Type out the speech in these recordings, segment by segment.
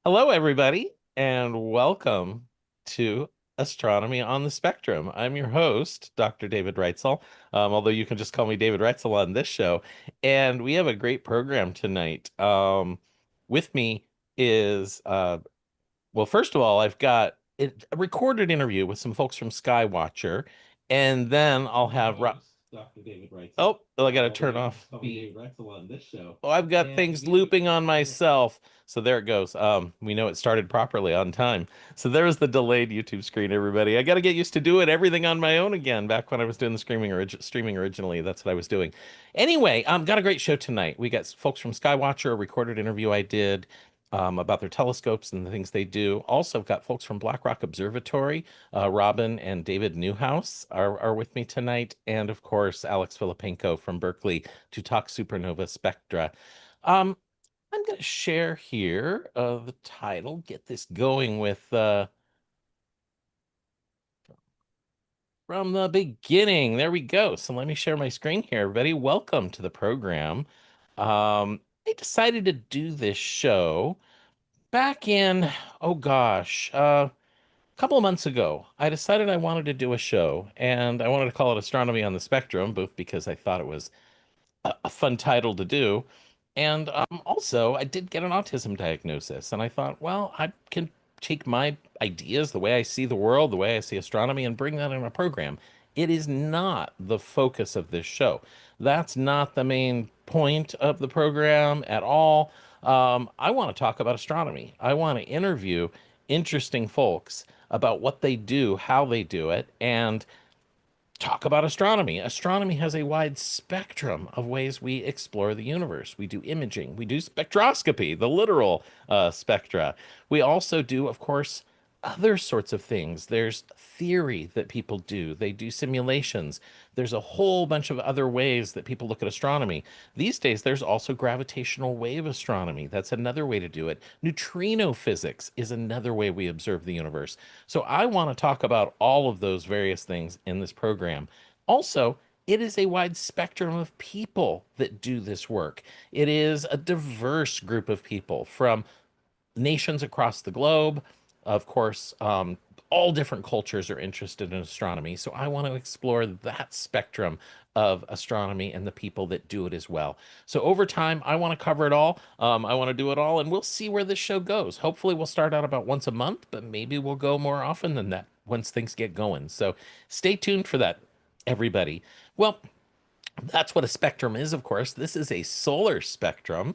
Hello, everybody, and welcome to Astronomy on the Spectrum. I'm your host, Dr. David Reitzel, although you can just call me David Reitzel on this show. And we have a great program tonight. With me is, well, first of all, I've got a recorded interview with some folks from Skywatcher, and then I'll have Dr. David Reitzel. Oh, I got to turn off the Reitzel on this show. Oh, I've got things looping on myself. So there it goes. We know it started properly on time. So there's the delayed YouTube screen, everybody. I got to get used to doing everything on my own again. Back when I was doing the streaming originally, that's what I was doing. Anyway, got a great show tonight. We got folks from Skywatcher, a recorded interview I did about their telescopes and the things they do. Also, got folks from Black Rock Observatory. Robin and David Newhouse are with me tonight, and of course, Alex Filipenko from Berkeley to talk supernova spectra. Um, I'm going to share here the title, get this going with from the beginning. There we go. So let me share my screen here, everybody. Welcome to the program. I decided to do this show back in, oh gosh, a couple of months ago. I decided I wanted to do a show, and I wanted to call it Astronomy on the Spectrum, both because I thought it was a fun title to do. And also, I did get an autism diagnosis, and I thought, well, I can take my ideas, the way I see the world, the way I see astronomy, and bring that in a program. It is not the focus of this show. That's not the main point of the program at all. I want to talk about astronomy. I want to interview interesting folks about what they do, how they do it, and talk about astronomy. Astronomy has a wide spectrum of ways we explore the universe. We do imaging, we do spectroscopy, the literal spectra. We also do, of course, other sorts of things. There's theory that people do, they do simulations. There's a whole bunch of other ways that people look at astronomy. These days, there's also gravitational wave astronomy. That's another way to do it. Neutrino physics is another way we observe the universe. So I want to talk about all of those various things in this program. Also, it is a wide spectrum of people that do this work. It is a diverse group of people from nations across the globe. Of course, all different cultures are interested in astronomy. So I want to explore that spectrum of astronomy and the people that do it as well. So over time, I want to cover it all. I want to do it all, and we'll see where this show goes. Hopefully, we'll start out about once a month, but maybe we'll go more often than that once things get going. So stay tuned for that, everybody. Well, that's what a spectrum is, of course. This is a solar spectrum.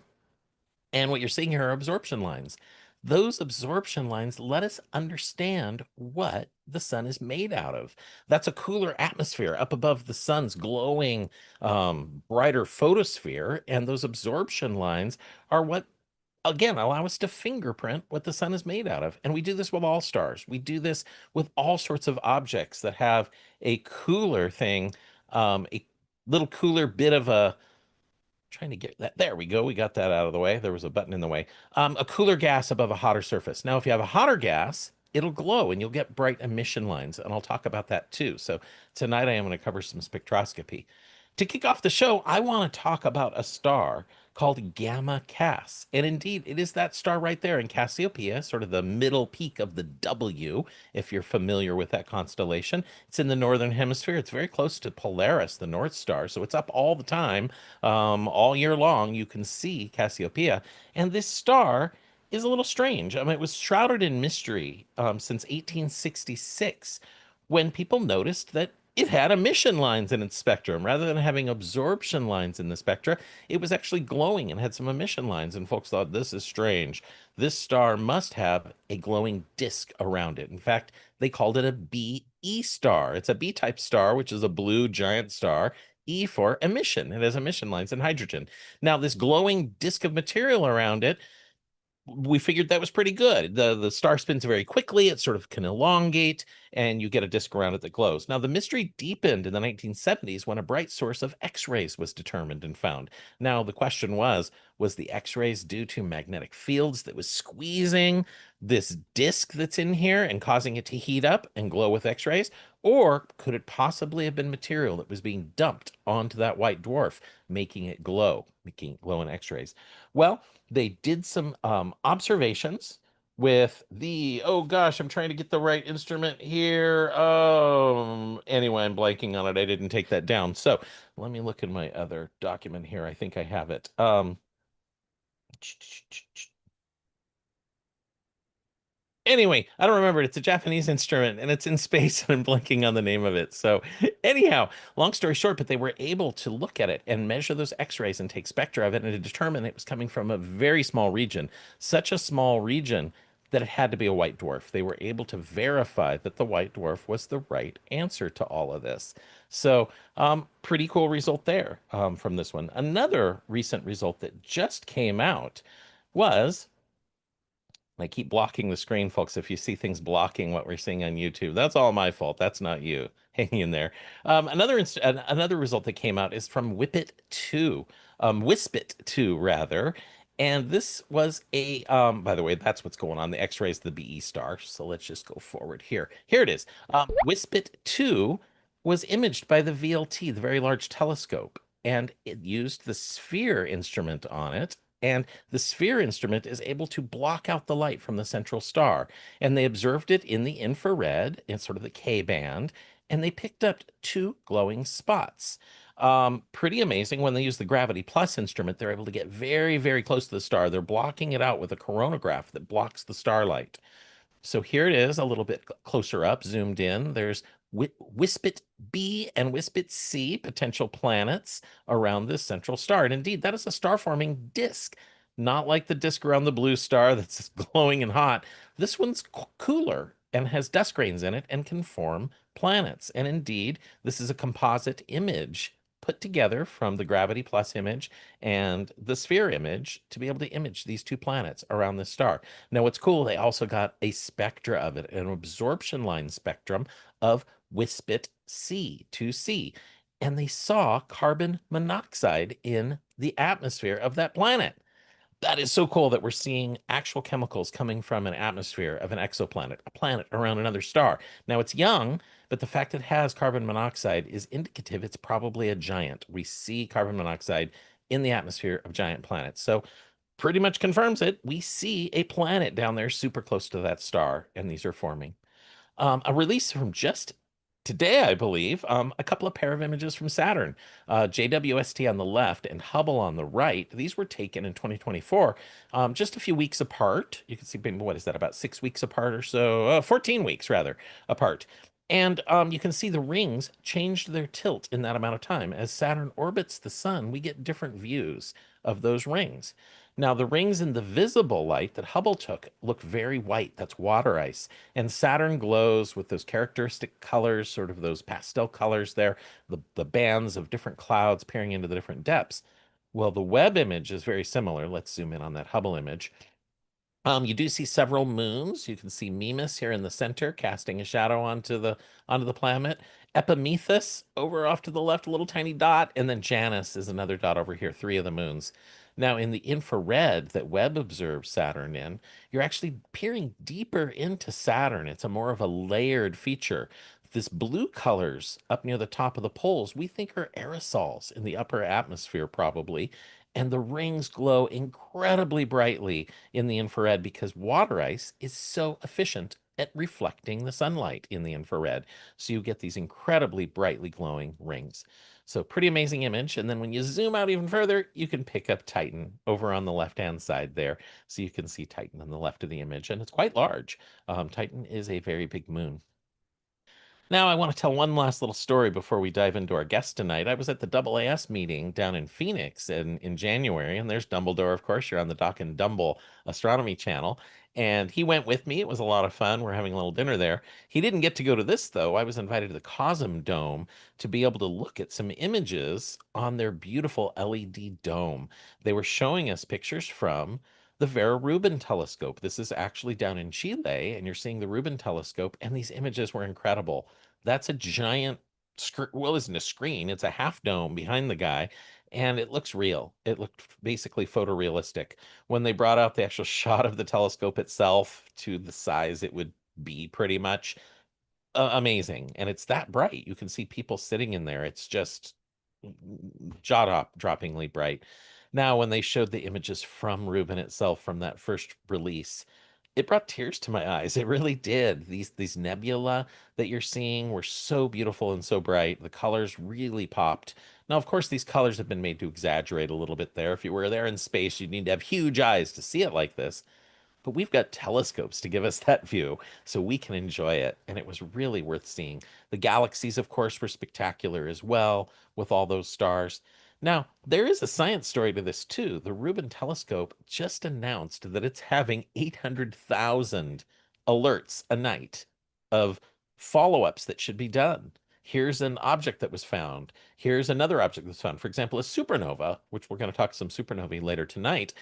And what you're seeing here are absorption lines. Those absorption lines let us understand what the sun is made out of. That's a cooler atmosphere up above the sun's glowing, brighter photosphere. And those absorption lines are what, again, allow us to fingerprint what the sun is made out of. And we do this with all stars. We do this with all sorts of objects that have a cooler thing, a little cooler bit of a trying to get that. There we go. We got that out of the way. There was a button in the way. A cooler gas above a hotter surface. Now, if you have a hotter gas, it'll glow and you'll get bright emission lines. And I'll talk about that too. So tonight I am going to cover some spectroscopy. To kick off the show, I want to talk about a star called Gamma Cass. And indeed, it is that star right there in Cassiopeia, sort of the middle peak of the W, if you're familiar with that constellation. It's in the northern hemisphere. It's very close to Polaris, the North Star. So it's up all the time, all year long. You can see Cassiopeia. And this star is a little strange. I mean, it was shrouded in mystery since 1866 when people noticed that it had emission lines in its spectrum. Rather than having absorption lines in the spectra, it was actually glowing and had some emission lines. And folks thought, this is strange. This star must have a glowing disk around it. In fact, they called it a BE star. It's a B type star, which is a blue giant star. E for emission. It has emission lines and hydrogen. Now, this glowing disk of material around it, we figured that was pretty good. The star spins very quickly. It sort of can elongate, and you get a disk around it that glows. Now, the mystery deepened in the 1970s when a bright source of X-rays was determined and found. Now, the question was the X-rays due to magnetic fields that was squeezing this disk that's in here and causing it to heat up and glow with X-rays? Or could it possibly have been material that was being dumped onto that white dwarf, making it glow in X-rays? Well, they did some observations with the, oh gosh, I'm trying to get the right instrument here. Anyway, I'm blanking on it. I didn't take that down. So let me look in my other document here. I think I have it. Anyway, I don't remember it. It's a Japanese instrument and it's in space and I'm blanking on the name of it. So, anyhow, long story short, but they were able to look at it and measure those X-rays and take spectra of it and to determine it was coming from a very small region, such a small region that it had to be a white dwarf. They were able to verify that the white dwarf was the right answer to all of this. So, pretty cool result there from this one. Another recent result that just came out was, I keep blocking the screen, folks. If you see things blocking what we're seeing on YouTube, that's all my fault. That's not you. Hang in there. Another result that came out is from Whippet 2, Wispit 2 rather. And this was a, by the way, that's what's going on. The X-rays, the BE star. So let's just go forward here. Here it is. Wispit 2 was imaged by the VLT, the Very Large Telescope, and it used the Sphere instrument on it. And the sphere instrument is able to block out the light from the central star. And they observed it in the infrared, in sort of the K band, and they picked up two glowing spots. Pretty amazing. When they use the Gravity Plus instrument, they're able to get very, very close to the star. They're blocking it out with a coronagraph that blocks the starlight. So here it is, a little bit closer up, zoomed in. There's Wispit B and Wispit C, potential planets around this central star. And indeed, that is a star-forming disk, not like the disk around the blue star that's glowing and hot. This one's cooler and has dust grains in it and can form planets. And indeed, this is a composite image put together from the Gravity Plus image and the Sphere image to be able to image these two planets around this star. Now, what's cool, they also got a spectra of it, an absorption line spectrum of Wispit C, 2C, and they saw carbon monoxide in the atmosphere of that planet. That is so cool that we're seeing actual chemicals coming from an atmosphere of an exoplanet, a planet around another star. Now, it's young, but the fact it has carbon monoxide is indicative it's probably a giant. We see carbon monoxide in the atmosphere of giant planets. So, pretty much confirms it. We see a planet down there super close to that star, and these are forming. A release from just today, I believe, a couple of pair of images from Saturn, JWST on the left and Hubble on the right. These were taken in 2024, just a few weeks apart. You can see, what is that, about 6 weeks apart or so? 14 weeks, rather, apart. And you can see the rings changed their tilt in that amount of time. As Saturn orbits the sun, we get different views of those rings. Now, the rings in the visible light that Hubble took look very white. That's water ice. And Saturn glows with those characteristic colors, sort of those pastel colors there, the bands of different clouds peering into the different depths. Well, the Webb image is very similar. Let's zoom in on that Hubble image. You do see several moons. You can see Mimas here in the center, casting a shadow onto the planet. Epimetheus over off to the left, a little tiny dot, and then Janus is another dot over here, three of the moons. Now, in the infrared that Webb observes Saturn in, you're actually peering deeper into Saturn. It's a more of a layered feature. This blue colors up near the top of the poles, we think are aerosols in the upper atmosphere, probably. And the rings glow incredibly brightly in the infrared because water ice is so efficient at reflecting the sunlight in the infrared. So you get these incredibly brightly glowing rings. So pretty amazing image. And then when you zoom out even further, you can pick up Titan over on the left-hand side there. So you can see Titan on the left of the image, and it's quite large. Titan is a very big moon. Now, I want to tell one last little story before we dive into our guest tonight. I was at the AAS meeting down in Phoenix in January, and there's Dumbledore, of course. You're on the Doc and Dumble Astronomy channel. And he went with me. It was a lot of fun. We're having a little dinner there. He didn't get to go to this, though. I was invited to the Cosm Dome to be able to look at some images on their beautiful LED dome. They were showing us pictures from the Vera Rubin telescope. This is actually down in Chile, and you're seeing the Rubin telescope, and these images were incredible. That's a giant well, isn't a screen, it's a half dome behind the guy, and it looks real. It looked basically photorealistic. When they brought out the actual shot of the telescope itself to the size it would be, pretty much amazing. And it's that bright. You can see people sitting in there. It's just jaw-droppingly bright. Now, when they showed the images from Rubin itself from that first release, It brought tears to my eyes. It really did. These nebula that you're seeing were so beautiful and so bright. The colors really popped. Now, of course, these colors have been made to exaggerate a little bit there. If you were there in space, you'd need to have huge eyes to see it like this. But we've got telescopes to give us that view so we can enjoy it. And it was really worth seeing. The galaxies, of course, were spectacular as well with all those stars. Now, there is a science story to this too. The Rubin telescope just announced that it's having 800,000 alerts a night of follow-ups that should be done. Here's an object that was found. Here's another object that's found. For example, a supernova, which we're going to talk some supernovae later tonight.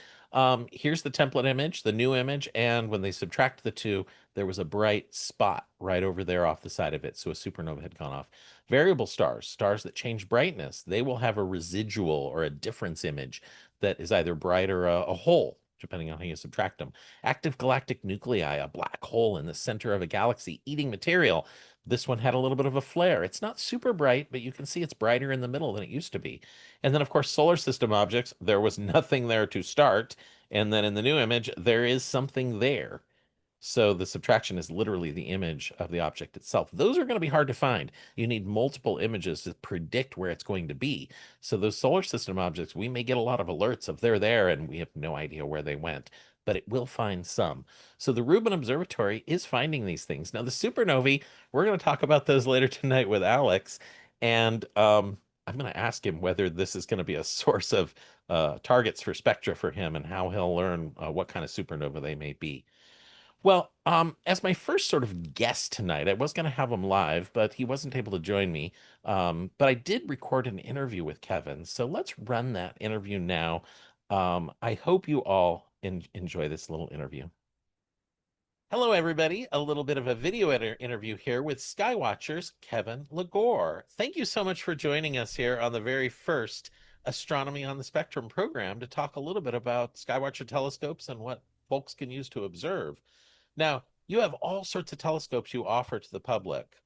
Here's the template image, the new image, and when they subtract the two, there was a bright spot right over there off the side of it. So a supernova had gone off. Variable stars, stars that change brightness, they will have a residual or a difference image that is either bright or a hole, depending on how you subtract them. Active galactic nuclei, a black hole in the center of a galaxy eating material. This one had a little bit of a flare. It's not super bright, but you can see it's brighter in the middle than it used to be. And then, of course, solar system objects, there was nothing there to start. And then in the new image, there is something there. So the subtraction is literally the image of the object itself. Those are going to be hard to find. You need multiple images to predict where it's going to be. So those solar system objects, we may get a lot of alerts of they're there and we have no idea where they went, but it will find some. So the Rubin Observatory is finding these things. Now the supernovae, we're going to talk about those later tonight with Alex. And I'm going to ask him whether this is going to be a source of targets for spectra for him and how he'll learn what kind of supernova they may be. Well, as my first sort of guest tonight, I was going to have him live, but he wasn't able to join me. But I did record an interview with Kevin, so let's run that interview now. I hope you all enjoy this little interview. Hello, everybody. A little bit of a video interview here with Skywatcher's Kevin Lagore. Thank you so much for joining us here on the very first Astronomy on the Spectrum program to talk a little bit about Skywatcher telescopes and what folks can use to observe. Now, you have all sorts of telescopes you offer to the public.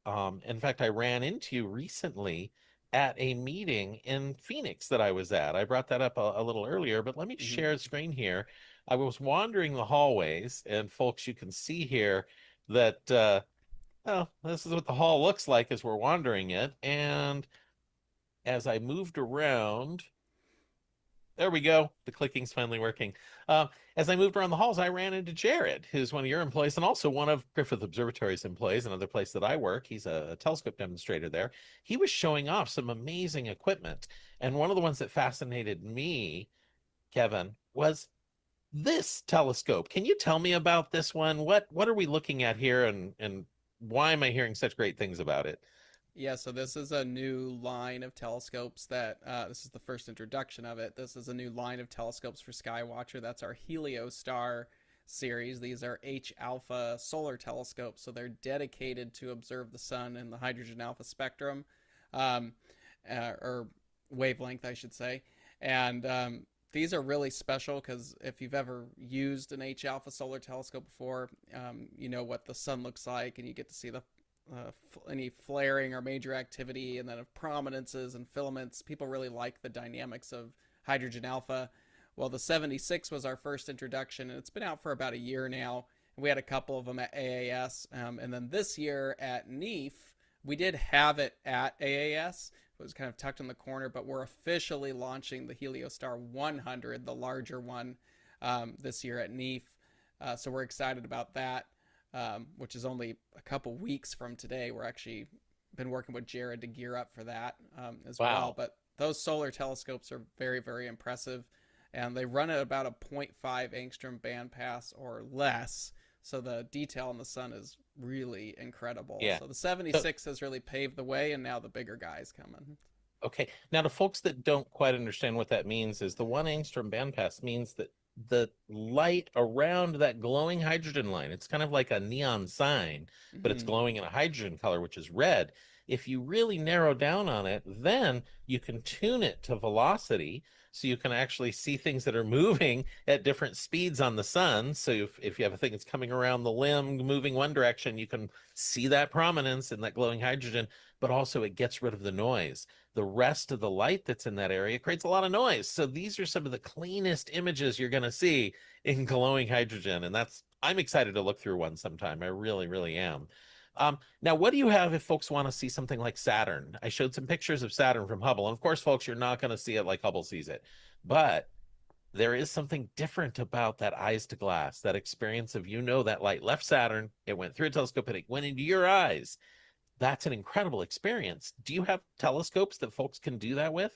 In fact, I ran into you recently at a meeting in Phoenix that I was at. I brought that up a little earlier, but let me hmm share the screen here. I was wandering the hallways, and folks, you can see here that, oh, this is what the hall looks like as we're wandering it. And as I moved around, there we go. The clicking's finally working. As I moved around the halls, I ran into Jared, who's one of your employees and also one of Griffith Observatory's employees, another place that I work. He's a telescope demonstrator there. He was showing off some amazing equipment. And one of the ones that fascinated me, Kevin, was this telescope. Can you tell me about this one? What are we looking at here and why am I hearing such great things about it? Yeah, so this is a new line of telescopes that this is the first introduction of it. This is a new line of telescopes for Skywatcher. That's our Heliostar series. These are H alpha solar telescopes, so they're dedicated to observe the sun and the hydrogen alpha spectrum, um, or wavelength, I should say. And these are really special because if you've ever used an H alpha solar telescope before, you know what the sun looks like, and you get to see the any flaring or major activity, and then of prominences and filaments. People really like the dynamics of hydrogen alpha. Well, the 76 was our first introduction, and it's been out for about a year now. We had a couple of them at AAS, and then this year at NEAF, we did have it at AAS. It was kind of tucked in the corner, but we're officially launching the Heliostar 100, the larger one, this year at NEAF. So we're excited about that, which is only a couple weeks from today. We're actually been working with Jared to gear up for that as well. Wow. But those solar telescopes are very, very impressive, and they run at about a zero point 0.5 angstrom bandpass or less. So the detail in the sun is really incredible. Yeah. So the So 76 has really paved the way, and now the bigger guys coming. Okay. Now, to folks that don't quite understand what that means, is the 1 angstrom bandpass means that the light around that glowing hydrogen line, it's kind of like a neon sign, but it's Mm-hmm. glowing in a hydrogen color, which is red. If you really narrow down on it, then you can tune it to velocity. so you can actually see things that are moving at different speeds on the sun. So if you have a thing that's coming around the limb, moving one direction, you can see that prominence in that glowing hydrogen, but also it gets rid of the noise. The rest of the light that's in that area creates a lot of noise. So these are some of the cleanest images you're going to see in glowing hydrogen. And I'm excited to look through one sometime. I really, really am. Now, what do you have if folks want to see something like Saturn? I showed some pictures of Saturn from Hubble. And of course, folks, you're not going to see it like Hubble sees it. But there is something different about that eyes to glass, that experience of, that light left Saturn, it went through a telescope, and it went into your eyes. That's an incredible experience. Do you have telescopes that folks can do that with?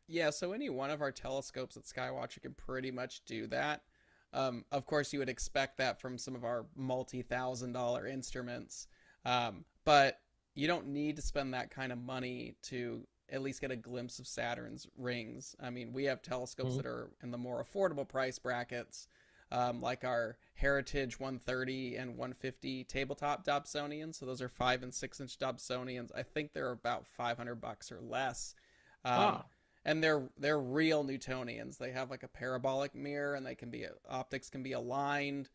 Yeah, so any one of our telescopes at Skywatcher can pretty much do that. Of course, you would expect that from some of our multi-thousand-dollar instruments, but you don't need to spend that kind of money to at least get a glimpse of Saturn's rings. I mean, we have telescopes Mhm. that are in the more affordable price brackets, like our Heritage 130 and 150 tabletop Dobsonians. So those are 5 and 6 inch Dobsonians. I think they're about $500 or less. Um, Ah, and they're real Newtonians. They have like a parabolic mirror, and they can be optics can be aligned.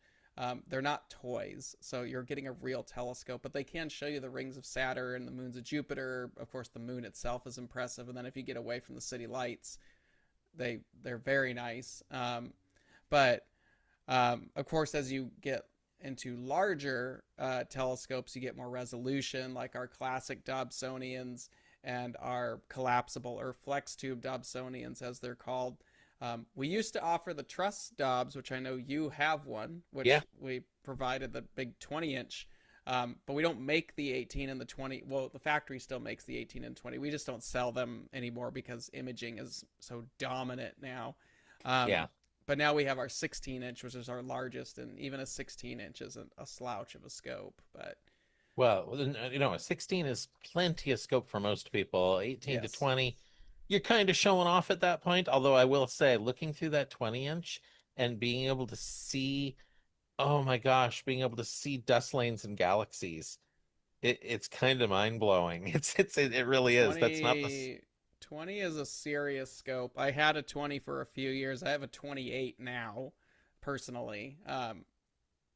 They're not toys, so you're getting a real telescope, but they can show you the rings of Saturn, the moons of Jupiter. Of course, the moon itself is impressive, and then if you get away from the city lights, they're very nice. But of course, as you get into larger telescopes, you get more resolution, like our classic Dobsonians and our collapsible or flex tube Dobsonians, as they're called. We used to offer the truss Dobs, which I know you have one, yeah, which we provided the big 20 inch. But we don't make the 18 and the 20. Well, the factory still makes the 18 and 20. We just don't sell them anymore because imaging is so dominant now. yeah. But now we have our 16 inch, which is our largest, and even a 16 inch isn't a slouch of a scope. But Well, a 16 is plenty of scope for most people. 18 to yes, 20, you're kind of showing off at that point. Although I will say, looking through that 20-inch and being able to see, oh my gosh, being able to see dust lanes and galaxies, it's kind of mind blowing. It really is. That's not the 20 is a serious scope. I had a 20 for a few years. I have a 28 now, personally.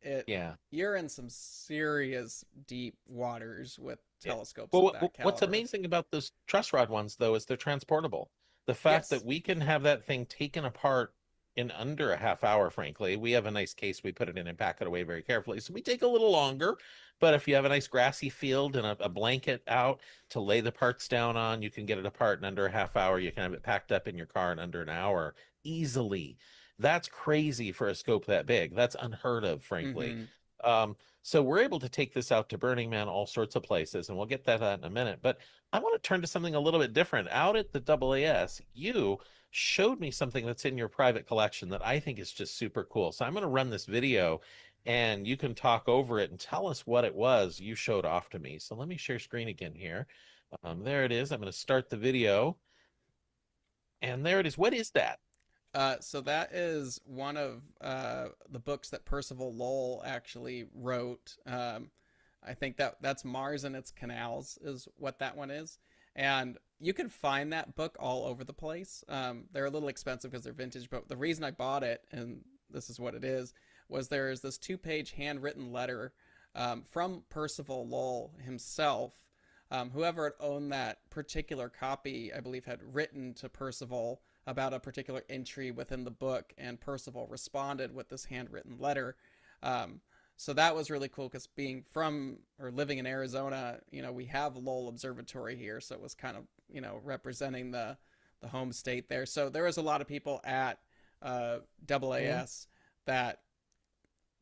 It yeah. You're in some serious deep waters with Yeah. telescopes Well, of that what's caliber. amazing about those truss rod ones, though, is they're transportable. The fact that Yes. we can have that thing taken apart in under a half hour, frankly. We have a nice case. We put it in and pack it away very carefully. So we take a little longer. But if you have a nice grassy field and a blanket out to lay the parts down on, you can get it apart in under a half hour. You can have it packed up in your car in under an hour easily. That's crazy for a scope that big. That's unheard of, frankly. Mm-hmm. So we're able to take this out to Burning Man, all sorts of places, and we'll get that out in a minute. But I want to turn to something a little bit different. Out at the AAS, you showed me something that's in your private collection that I think is just super cool. So I'm going to run this video and you can talk over it and tell us what it was you showed off to me. So let me share screen again here. There it is. I'm going to start the video. And there it is. What is that? So that is one of the books that Percival Lowell actually wrote. I think that's Mars and its Canals is what that one is, and you can find that book all over the place. They're a little expensive because they're vintage, but the reason I bought it, and this is what it is, was there is this 2 page handwritten letter from Percival Lowell himself. Whoever had owned that particular copy, I believe, had written to Percival about a particular entry within the book, and Percival responded with this handwritten letter. Um, so that was really cool because being from or living in Arizona, we have Lowell Observatory here, so it was kind of representing the home state there. So there was a lot of people at Mhm. AAS that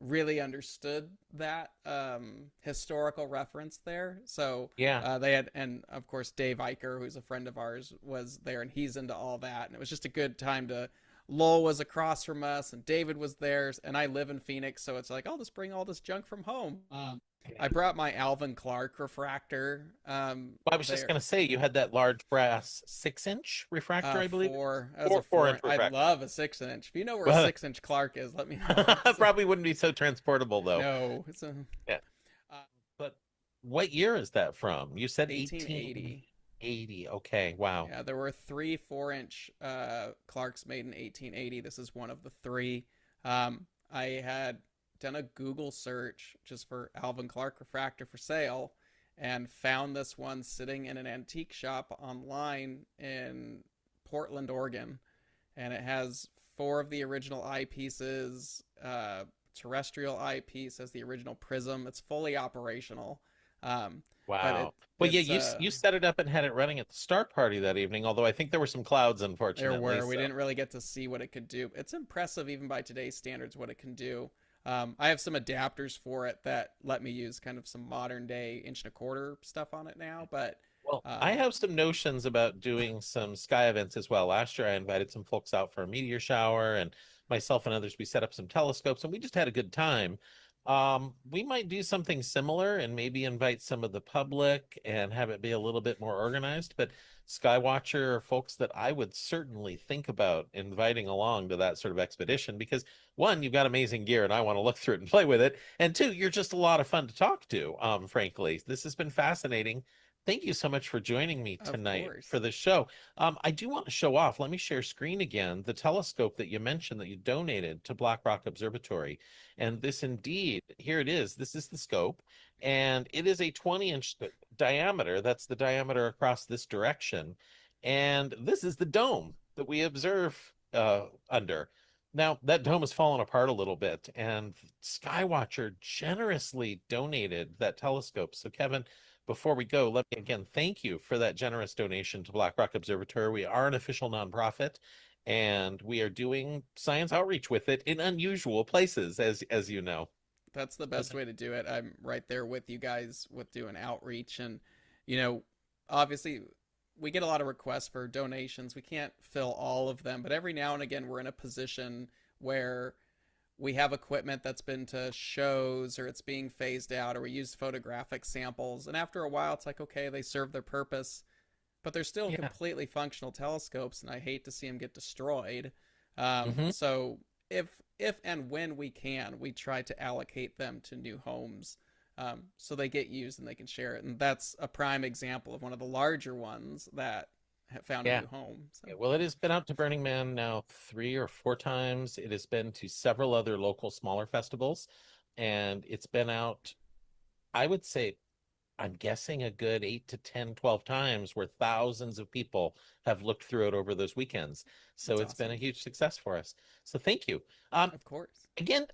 really understood that historical reference there. So Yeah. they had, and of course, Dave Eicher, who's a friend of ours, was there, and he's into all that. And it was just a good time to. Lowell was across from us, and David was there, and I live in Phoenix, so it's like, I'll just bring all this junk from home. I brought my Alvin Clark refractor Well, I was just there. going to say you had that large brass 6-inch refractor, I believe it is. Four. That was a Four four. inch I'd refractor. love a 6 inch. If you know where a Well, 6 inch Clark is, let me know. probably wouldn't be so transportable though. No, it's a Yeah. uh, But what year is that from? You said 18. 1880. 80. Okay, wow. Yeah, there were three 4-inch Clarks made in 1880. This is one of the three. I had done a Google search just for Alvin Clark refractor for sale and found this one sitting in an antique shop online in Portland, Oregon. And it has four of the original eyepieces, terrestrial eyepiece as the original prism. It's fully operational. Um, but Wow. Well, yeah, it's you set it up and had it running at the start party that evening, although I think there were some clouds, there unfortunately. were. We So, didn't really get to see what it could do. It's impressive even by today's standards what it can do. I have some adapters for it that let me use kind of some modern day inch and a quarter stuff on it now, but well, I um, have some notions about doing some sky events as well. Last year, I invited some folks out for a meteor shower, and myself and others, we set up some telescopes, and we just had a good time. We might do something similar and maybe invite some of the public and have it be a little bit more organized. But Skywatcher are folks that I would certainly think about inviting along to that sort of expedition because one, you've got amazing gear and I want to look through it and play with it. And two, you're just a lot of fun to talk to, frankly. This has been fascinating. Thank you so much for joining me of tonight for course, the show. I do want to show off. Let me share screen again. The telescope that you mentioned that you donated to Black Rock Observatory. And this indeed, here it is. This is the scope, and it is a 20-inch diameter. That's the diameter across this direction. And this is the dome that we observe under. Now, that dome has fallen apart a little bit, and Skywatcher generously donated that telescope. So, Kevin, before we go, let me again thank you for that generous donation to Black Rock Observatory. We are an official nonprofit, and we are doing science outreach with it in unusual places, as you know. that's the But best way to do it. I'm right there with you guys with doing outreach, and you know, obviously we get a lot of requests for donations. We can't fill all of them, but every now and again we're in a position where we have equipment that's been to shows or it's being phased out or we use photographic samples, and after a while it's like, okay, they serve their purpose, but they're still yeah, completely functional telescopes, and I hate to see them get destroyed. hmm So if and when we can, we try to allocate them to new homes, so they get used and they can share it. And that's a prime example of one of the larger ones that have found a yeah. new home. So Yeah, well, it has been out to Burning Man now 3 or 4 times. It has been to several other local smaller festivals, and it's been out, I would say, I'm guessing a good 8 to 10, 12 times where thousands of people have looked through it over those weekends. So that's it's been a awesome. huge success for us. So thank you. Of course. Again,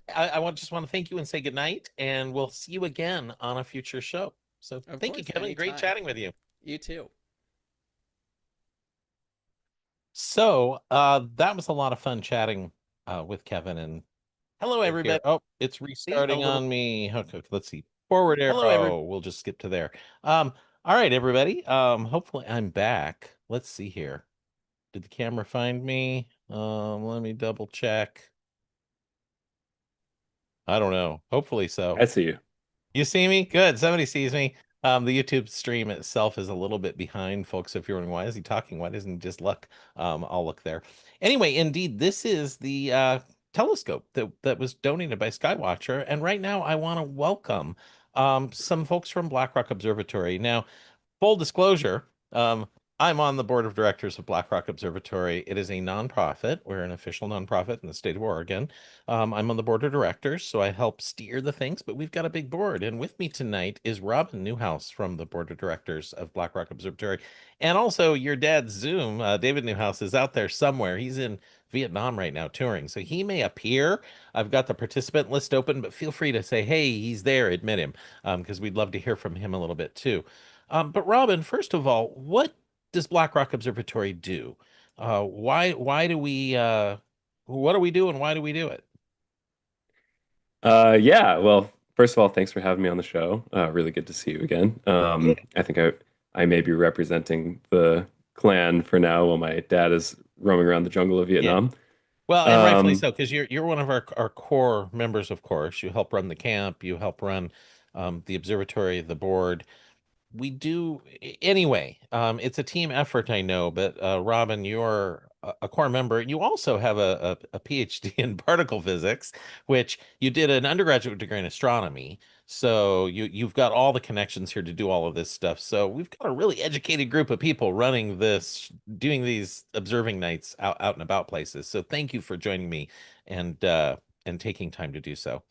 just want to thank you and say good night, and we'll see you again on a future show. So Of thank you, course, Kevin. Great anytime. chatting with you. You too. So that was a lot of fun chatting with Kevin. And hello, Here. everybody. Oh, it's A restarting little. on me. Okay, let's see. Forward Hello, everybody. arrow. We'll just skip to there. All right, everybody. Hopefully I'm back. Let's see here. Did the camera find me? Let me double check. I don't know. Hopefully so. I see you. You see me? Good. Somebody sees me. The YouTube stream itself is a little bit behind, folks. If you're wondering why is he talking, why doesn't he just look? I'll look there. Anyway, indeed, this is the telescope that was donated by Skywatcher, and right now I want to welcome some folks from Black Rock Observatory. Now, full disclosure, I'm on the board of directors of Black Rock Observatory. It is a nonprofit. We're an official nonprofit in the state of Oregon. I'm on the board of directors, so I help steer the things, but we've got a big board. And with me tonight is Robin Newhouse from the board of directors of Black Rock Observatory. And also your dad's Zoom, David Newhouse, is out there somewhere. He's in Vietnam right now touring, so he may appear. I've got the participant list open, but feel free to say, hey, he's there, admit him, because we'd love to hear from him a little bit too. But Robin, first of all, what does Black Rock Observatory do? Why do we what do we do and why do we do it? Yeah. Well, first of all, thanks for having me on the show. Really good to see you again. Yeah. I think I may be representing the clan for now while my dad is roaming around the jungle of Yeah. Vietnam. Well, and rightfully Um, so, because you're one of our core members, of course. You help run the camp, you help run the observatory, the board. we do anyway. It's a team effort, I know, but Robin, you're a core member. You also have a PhD in particle physics, which you did an undergraduate degree in astronomy. So you've got all the connections here to do all of this stuff. So we've got a really educated group of people running this, doing these observing nights out and about places. So thank you for joining me and taking time to do so.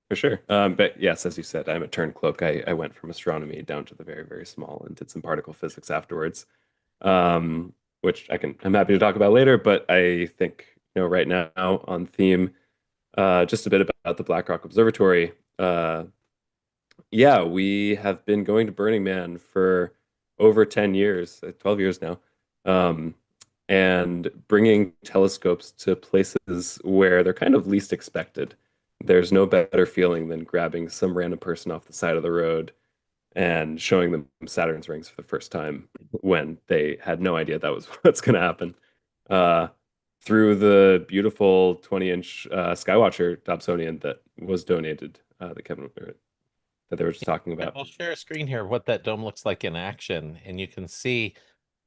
For sure. But yes, as you said, I'm a turned cloak. I went from astronomy down to the very, very small and did some particle physics afterwards, which I'm happy to talk about later. But I think, right now on theme, just a bit about the Black Rock Observatory. Yeah, we have been going to Burning Man for over 10 years, 12 years now, um, and bringing telescopes to places where they're kind of least expected. There's no better feeling than grabbing some random person off the side of the road and showing them Saturn's rings for the first time when they had no idea that was what's going to happen. Uh, Through the beautiful 20-inch Skywatcher Dobsonian that was donated, that Kevin that they were just talking Yeah, about. I'll share a screen here of what that dome looks like in action, and you can see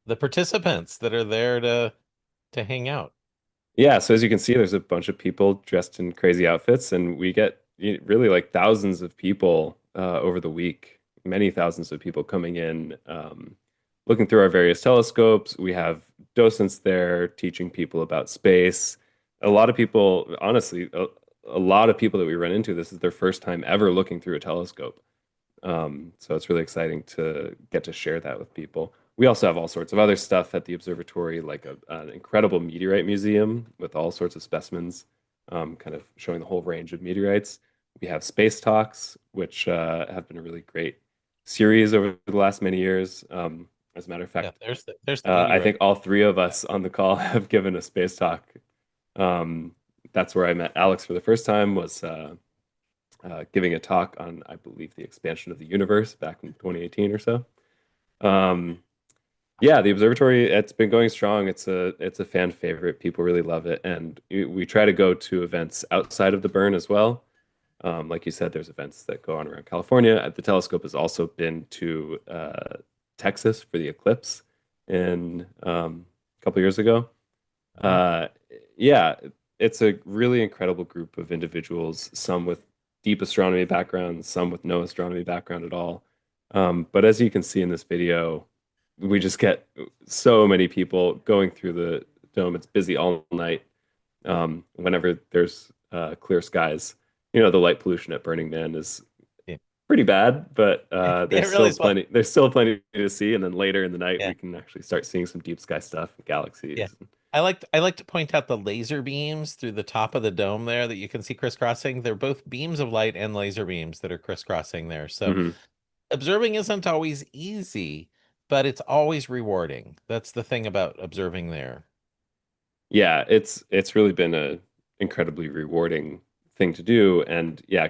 the participants that are there to hang out. Yeah, so as you can see, there's a bunch of people dressed in crazy outfits, and we get really like thousands of people over the week, many thousands of people coming in, looking through our various telescopes. We have docents there teaching people about space. A lot of people, honestly, a lot of people that we run into, this is their first time ever looking through a telescope. So it's really exciting to get to share that with people. We also have all sorts of other stuff at the observatory, like an incredible meteorite museum with all sorts of specimens, kind of showing the whole range of meteorites. We have space talks, which have been a really great series over the last many years. As a matter of Yeah, fact, there's the I think meteorite. all three of us on the call have given a space talk. Um, that's where I met Alex for the first time, was giving a talk on, I believe, the expansion of the universe back in 2018 or so. Um, yeah, the observatory, it's been going strong. It's a fan favorite. People really love it, and we try to go to events outside of the burn as well. Like you said, there's events that go on around California. The telescope has also been to Texas for the eclipse in a couple years ago. Mhm. Uh, yeah, it's a really incredible group of individuals, some with deep astronomy backgrounds, some with no astronomy background at all. But as you can see in this video, we just get so many people going through the dome. It's busy all night. Whenever there's clear skies, the light pollution at Burning Man is Yeah. pretty bad, but It really is fun. there's still plenty to see. And then later in the night, Yeah. we can actually start seeing some deep sky stuff, Yeah. galaxies. I like to point out the laser beams through the top of the dome there that you can see crisscrossing. They're both beams of light and laser beams that are crisscrossing there. So Mhm. observing isn't always easy, but it's always rewarding. That's the thing about observing there. Yeah, it's really been a incredibly rewarding thing to do. And yeah,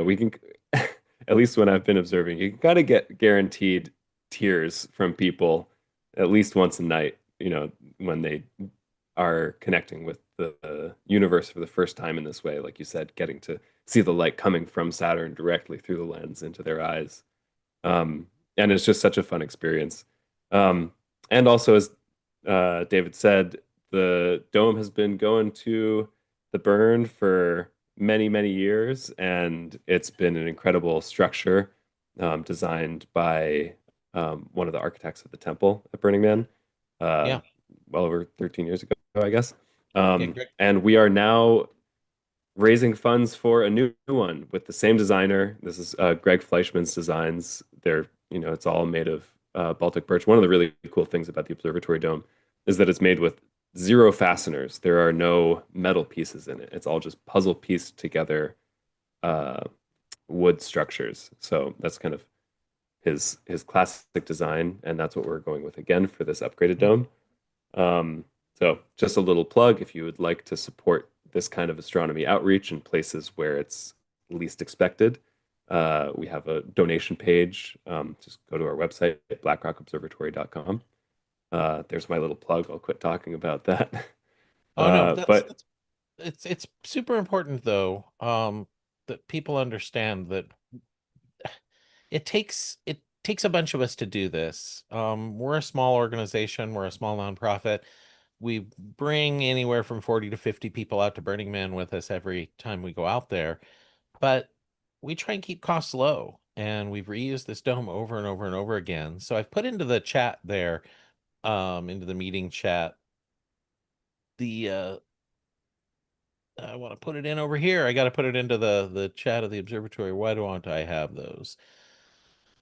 we can, at least when I've been observing, you can kind of get guaranteed tears from people at least once a night, when they are connecting with the universe for the first time in this way. Like you said, getting to see the light coming from Saturn directly through the lens into their eyes. Um, and it's just such a fun experience. Um, and also, as David said, the dome has been going to the burn for many, many years, and it's been an incredible structure designed by one of the architects of the temple at Burning Man, uh, Yeah. well over 13 years ago, I guess. Yeah, Greg. And we are now raising funds for a new one with the same designer. This is Greg Fleischman's designs. It's all made of Baltic birch. One of the really cool things about the observatory dome is that it's made with zero fasteners. There are no metal pieces in it. It's all just puzzle pieced together uh, wood structures. So that's kind of his classic design, and that's what we're going with again for this upgraded Mhm. dome. Um, so just a little plug if you would like to support this kind of astronomy outreach in places where it's least expected. We have a donation page. Just go to our website at blackrockobservatory.com. There's my little plug. I'll quit talking about that. Oh no, But it's super important though, that people understand that it takes a bunch of us to do this. We're a small organization, we're a small nonprofit. We bring anywhere from 40 to 50 people out to Burning Man with us every time we go out there, but we try and keep costs low. And we've reused this dome over and over and over again. So I've put into the chat there, into the meeting chat, the I want to put it in over here. I got to put it into the chat of the observatory. Why don't I have those?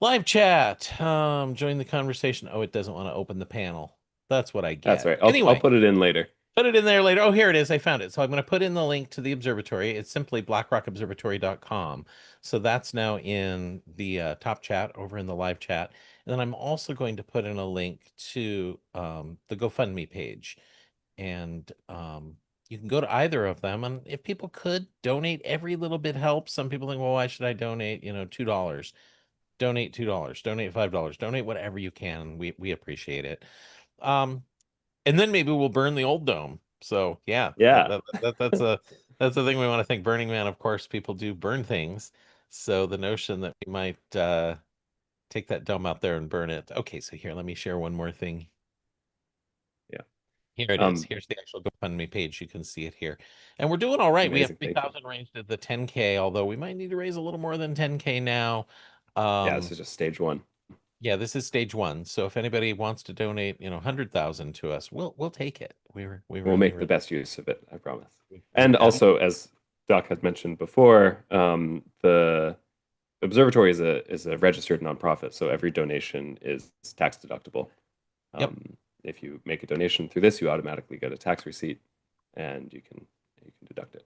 Live chat. Join the conversation. Oh, it doesn't want to open the panel. That's what I That's get. right. I'll Anyway, put it in later. put it in there later. Oh, here it is. I found it. So I'm going to put in the link to the observatory. It's simply blackrockobservatory.com. So that's now in the top chat over in the live chat. And then I'm also going to put in a link to the GoFundMe page. And you can go to either of them. And if people could donate, every little bit helps. Some people think, well, why should I donate, $2? Donate $2, donate $5, donate whatever you can. We appreciate it. Um, and then maybe we'll burn the old dome. So yeah, Yeah. that's the thing we want to think. Burning Man, of course, people do burn things. So the notion that we might take that dome out there and burn it. Okay, so here, let me share one more thing. Yeah. Here it is. Here's the actual GoFundMe page. You can see it here. And we're doing all right. We have Amazing. Thank you. 3,000 raised at the 10K, although we might need to raise a little more than 10K now. Yeah, this is just stage one. Yeah, this is stage one. So if anybody wants to donate, 100,000 to us, we'll take it. We We'll really, make the really, best use of it, I promise. we've And got also, as Doc had mentioned before, the observatory is a registered nonprofit, so every donation is tax deductible. Yep. If you make a donation through this, you automatically get a tax receipt, and you can deduct it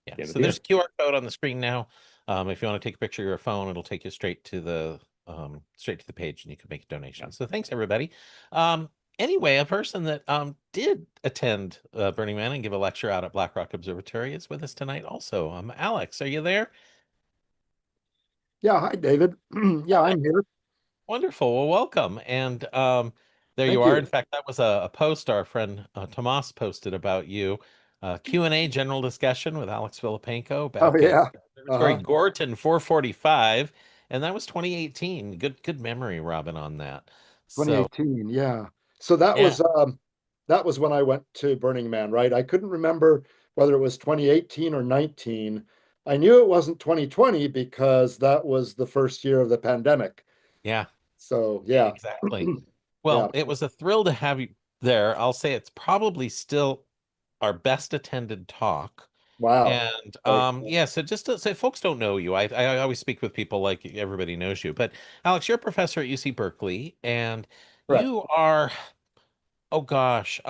Yeah. at the end of So the there's year. a QR code on the screen now. If you want to take a picture of your phone, it'll take you straight to the page and you can make a Yeah. donation. So thanks everybody. Um, anyway, a person that did attend Burning Man and give a lecture out at Black Rock Observatory is with us tonight also. Alex, are you there? Yeah, hi, David. Yeah, Hi. I'm here. Wonderful. Well, welcome. And there you Thank are. In you. fact, that was a post our friend Tomas posted about you. Q&A general discussion with Alex Filipenko Oh, back at yeah. Observatory Uh-huh. Gorton 445. And that was 2018. Good memory, Robin, on that. So 2018. Yeah. So that yeah, was when I went to Burning Man, right? I couldn't remember whether it was 2018 or 19. I knew it wasn't 2020 because that was the first year of the pandemic. yeah, So, yeah. exactly. Yeah. Well, it was a thrill to have you there. I'll say it's probably still our best attended talk. Wow. And Very cool. yeah, so just to say, folks don't know you. I always speak with people like everybody knows you. But Alex, you're a professor at UC Berkeley, and Correct. you are, oh gosh,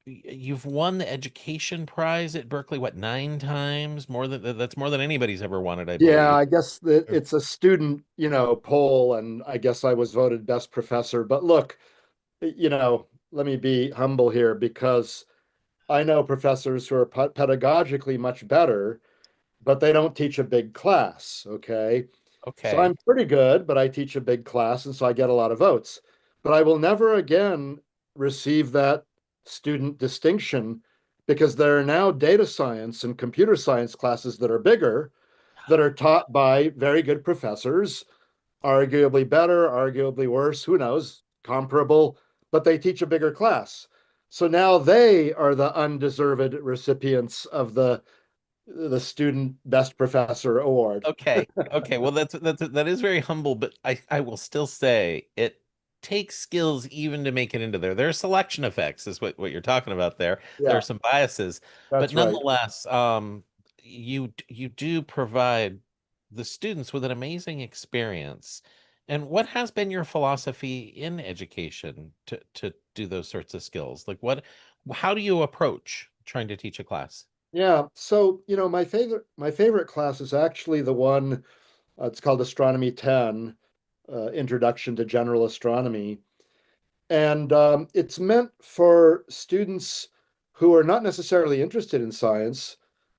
you've won the education prize at Berkeley, what, 9 times? That's more than anybody's ever won it, I Yeah, believe. I guess that it's a student, poll, and I guess I was voted best professor. But look, let me be humble here because I know professors who are pedagogically much better, but they don't teach a big class. Okay. So Okay. I'm pretty good, but I teach a big class, and so I get a lot of votes. But I will never again receive that student distinction because there are now data science and computer science classes that are bigger, that are taught by very good professors, arguably better, arguably worse, who knows, comparable, but they teach a bigger class. So now they are the undeserved recipients of the student best professor award. Okay. Okay. Well, that is very humble, but I will still say it takes skills even to make it into there. There are selection effects, is what you're talking about there. There are Yeah, some biases, but that's right. nonetheless, you do provide the students with an amazing experience. And what has been your philosophy in education to do those sorts of skills? Like how do you approach trying to teach a class? Yeah. So, my favorite class is actually the one, it's called Astronomy 10, Introduction to General Astronomy. And it's meant for students who are not necessarily interested in science.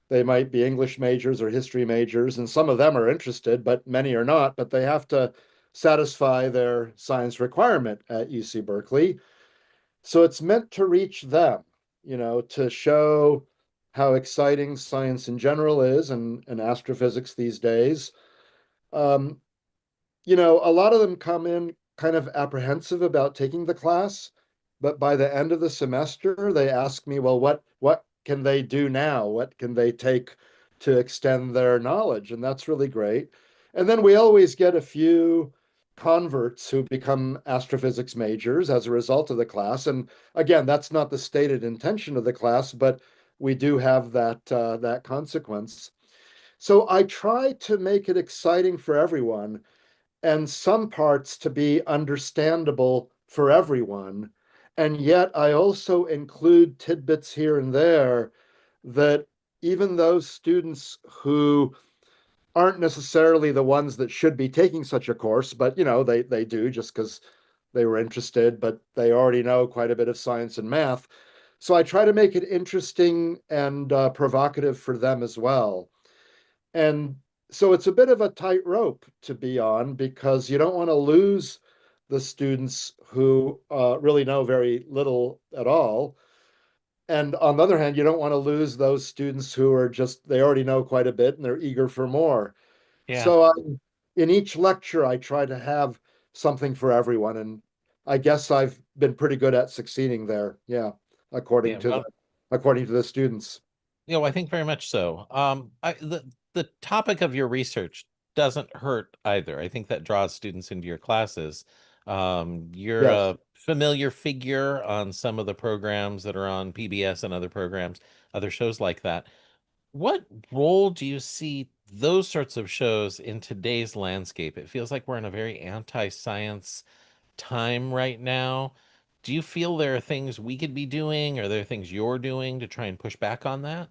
They might be English majors or history majors, and some of them are interested, but many are not. But they have to satisfy their science requirement at UC Berkeley. So it's meant to reach them, to show how exciting science in general is and astrophysics these days. Um, a lot of them come in kind of apprehensive about taking the class, but by the end of the semester, they ask me, well, what can they do now? What can they take to extend their knowledge? And that's really great. And then we always get a few converts who become astrophysics majors as a result of the class. And again, that's not the stated intention of the class, but we do have that consequence. So I try to make it exciting for everyone and some parts to be understandable for everyone. And yet I also include tidbits here and there that even those students who aren't necessarily the ones that should be taking such a course, but they do just because they were interested, but they already know quite a bit of science and math. So I try to make it interesting and provocative for them as well. And so it's a bit of a tightrope to be on because you don't want to lose the students who really know very little at all. And on the other hand, you don't want to lose those students who are just, they already know quite a bit and they're eager for more. Yeah. So in each lecture, I try to have something for everyone. And I guess I've been pretty good at succeeding there. Yeah, Yeah. Well, according to the students. I think very much so. The topic of your research doesn't hurt either. I think that draws students into your classes. You're Yes. a familiar figure on some of the programs that are on PBS and other programs, other shows like that. What role do you see those sorts of shows in today's landscape? It feels like we're in a very anti-science time right now. Do you feel there are things we could be doing? Are there things you're doing to try and push back on that?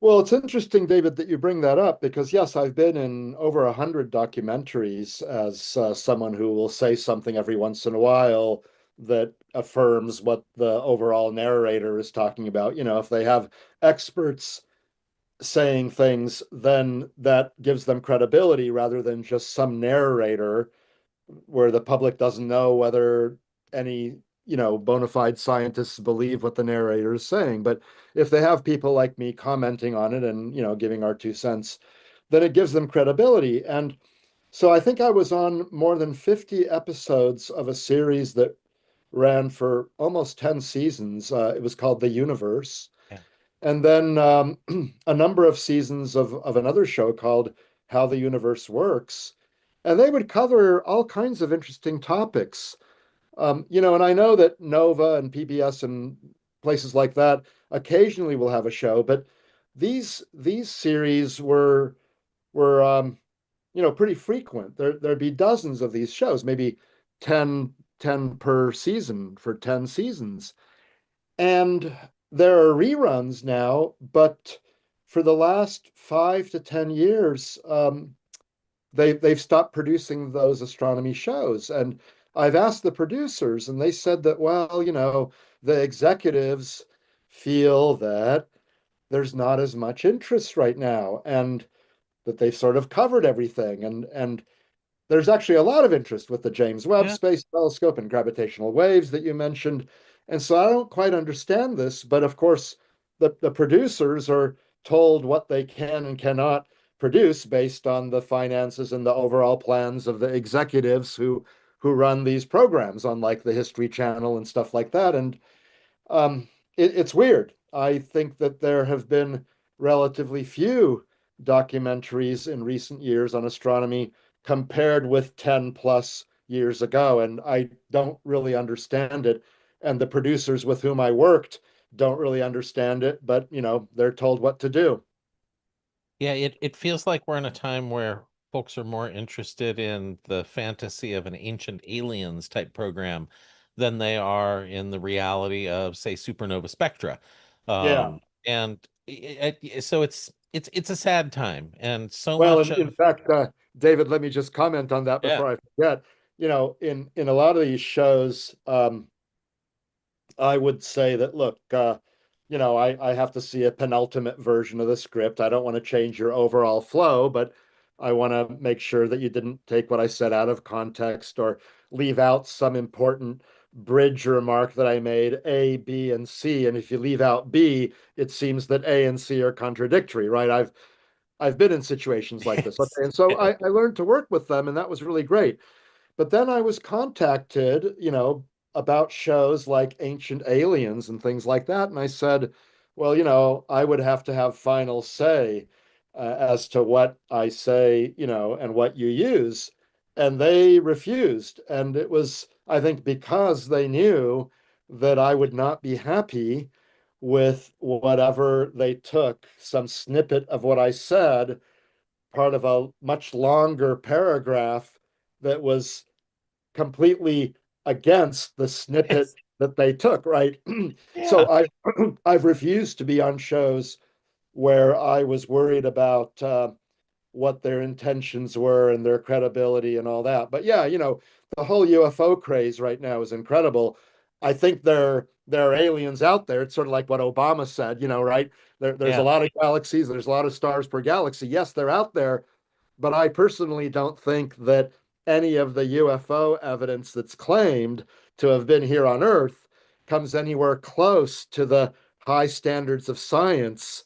Well, it's interesting, David, that you bring that up because, yes, I've been in over 100 documentaries as someone who will say something every once in a while that affirms what the overall narrator is talking about. If they have experts saying things, then that gives them credibility rather than just some narrator where the public doesn't know whether any bona fide scientists believe what the narrator is saying. But if they have people like me commenting on it and giving our 2 cents, then it gives them credibility. And so I think I was on more than 50 episodes of a series that ran for almost 10 seasons. It was called The Universe. Yeah. And then a number of seasons of another show called How the Universe Works. And they would cover all kinds of interesting topics. And I know that Nova and PBS and places like that occasionally will have a show, but these series were pretty frequent. There'd be dozens of these shows, maybe 10 per season for 10 seasons. And there are reruns now, but for the last 5 to 10 years, they've stopped producing those astronomy shows. And I've asked the producers, and they said that, well, the executives feel that there's not as much interest right now, and that they've sort of covered everything. And there's actually a lot of interest with the James Webb Yeah. Space Telescope and gravitational waves that you mentioned. And so I don't quite understand this, but of course, the producers are told what they can and cannot produce based on the finances and the overall plans of the executives who run these programs, unlike the History Channel and stuff like that. And um, it's weird. I think that there have been relatively few documentaries in recent years on astronomy compared with 10 plus years ago. And I don't really understand it. And the producers with whom I worked don't really understand it, but they're told what to do. Yeah, it feels like we're in a time where folks are more interested in the fantasy of an ancient aliens type program than they are in the reality of, say, supernova spectra. Yeah. And so it's a sad time, and so Well, much in of fact, David, let me just comment on that yeah, before I forget. In a lot of these shows, I would say that, look, I have to see a penultimate version of the script. I don't want to change your overall flow, but I want to make sure that you didn't take what I said out of context or leave out some important bridge remark that I made, A, B, and C. And if you leave out B, it seems that A and C are contradictory, right? I've been in situations like this. Okay. It's, And so yeah. I learned to work with them, and that was really great. But then I was contacted, about shows like Ancient Aliens and things like that. And I said, well, I would have to have final say as to what I say, and what you use. And they refused. And it was, I think, because they knew that I would not be happy with whatever they took, some snippet of what I said, part of a much longer paragraph that was completely against the snippet It's, that they took, right? So yeah. I've refused to be on shows where I was worried about what their intentions were and their credibility and all that. But yeah, the whole UFO craze right now is incredible. I think there are aliens out there. It's sort of like what Obama said, right? There's a Yeah. lot of galaxies, there's a lot of stars per galaxy. Yes, they're out there, but I personally don't think that any of the UFO evidence that's claimed to have been here on Earth comes anywhere close to the high standards of science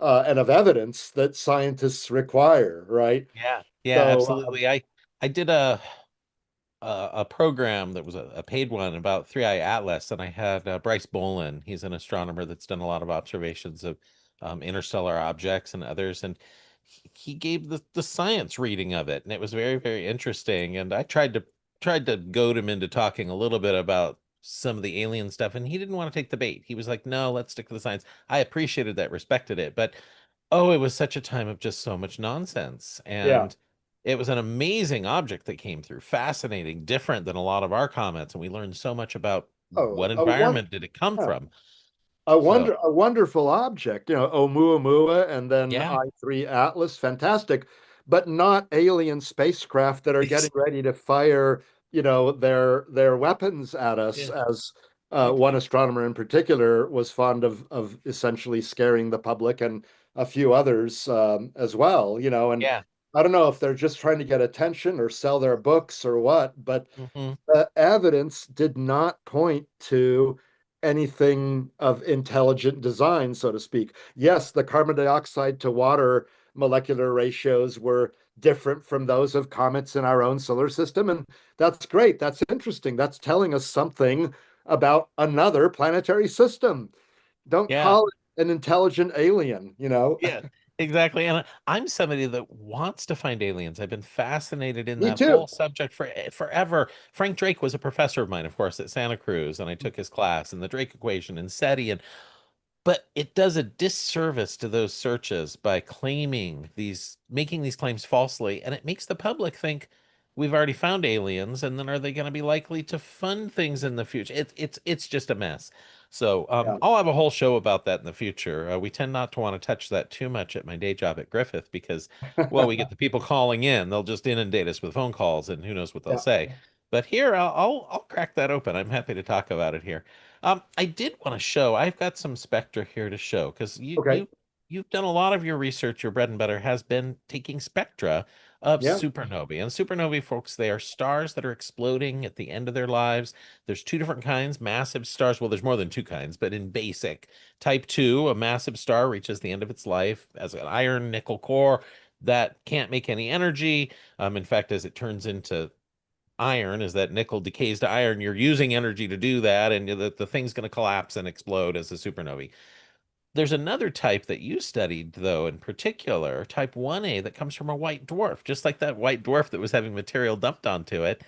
and of evidence that scientists require, right? Yeah. Yeah, So, absolutely. I did a program that was a paid one about Three Eye Atlas, and I had Bryce Bolin. He's an astronomer that's done a lot of observations of interstellar objects and others, and he gave the science reading of it, and it was very, very interesting. And I tried to goad him into talking a little bit about some of the alien stuff, and he didn't want to take the bait. He was like, "No, let's stick to the science." I appreciated that, respected it, but oh, it was such a time of just so much nonsense. yeah. And it was an amazing object that came through, fascinating, different than a lot of our comments. And we learned so much about Oh, what environment did it come yeah. from. So, A wonderful object, Oumuamua and then yeah, I3 Atlas, fantastic, but not alien spacecraft that are getting ex- ready to fire, their weapons at us, yeah, as one astronomer in particular was fond of essentially scaring the public and a few others as well, and yeah. I don't know if they're just trying to get attention or sell their books or what, but Hmm. the evidence did not point to anything of intelligent design, so to speak. Yes, the carbon dioxide to water molecular ratios were different from those of comets in our own solar system. And that's great. That's interesting. That's telling us something about another planetary system. Don't Yeah. call it an intelligent alien. Yeah, exactly. And I'm somebody that wants to find aliens. I've been fascinated in Me that too. whole subject for forever. Frank Drake was a professor of mine, of course, at Santa Cruz, and I took his class and the Drake equation and SETI, and but it does a disservice to those searches by making these claims falsely, and it makes the public think we've already found aliens, and then are they going to be likely to fund things in the future? It's just a mess. So Yeah. I'll have a whole show about that in the future. We tend not to want to touch that too much at my day job at Griffith because, well, we get the people calling in; they'll just inundate us with phone calls, and who knows what they'll Yeah. say. But here, I'll crack that open. I'm happy to talk about it here. I did want to show. I've got some spectra here to show because Okay. you've done a lot of your research. Your bread and butter has been taking spectra of Yeah. supernovae. And supernovae, folks, they are stars that are exploding at the end of their lives. There's two different kinds, massive stars. Well, there's more than two kinds, but in basic, type 2, a massive star reaches the end of its life as an iron nickel core that can't make any energy. In fact, as it turns into iron, as that nickel decays to iron, you're using energy to do that, and the thing's going to collapse and explode as a supernovae. There's another type that you studied, though, in particular, type 1A, that comes from a white dwarf, just like that white dwarf that was having material dumped onto it.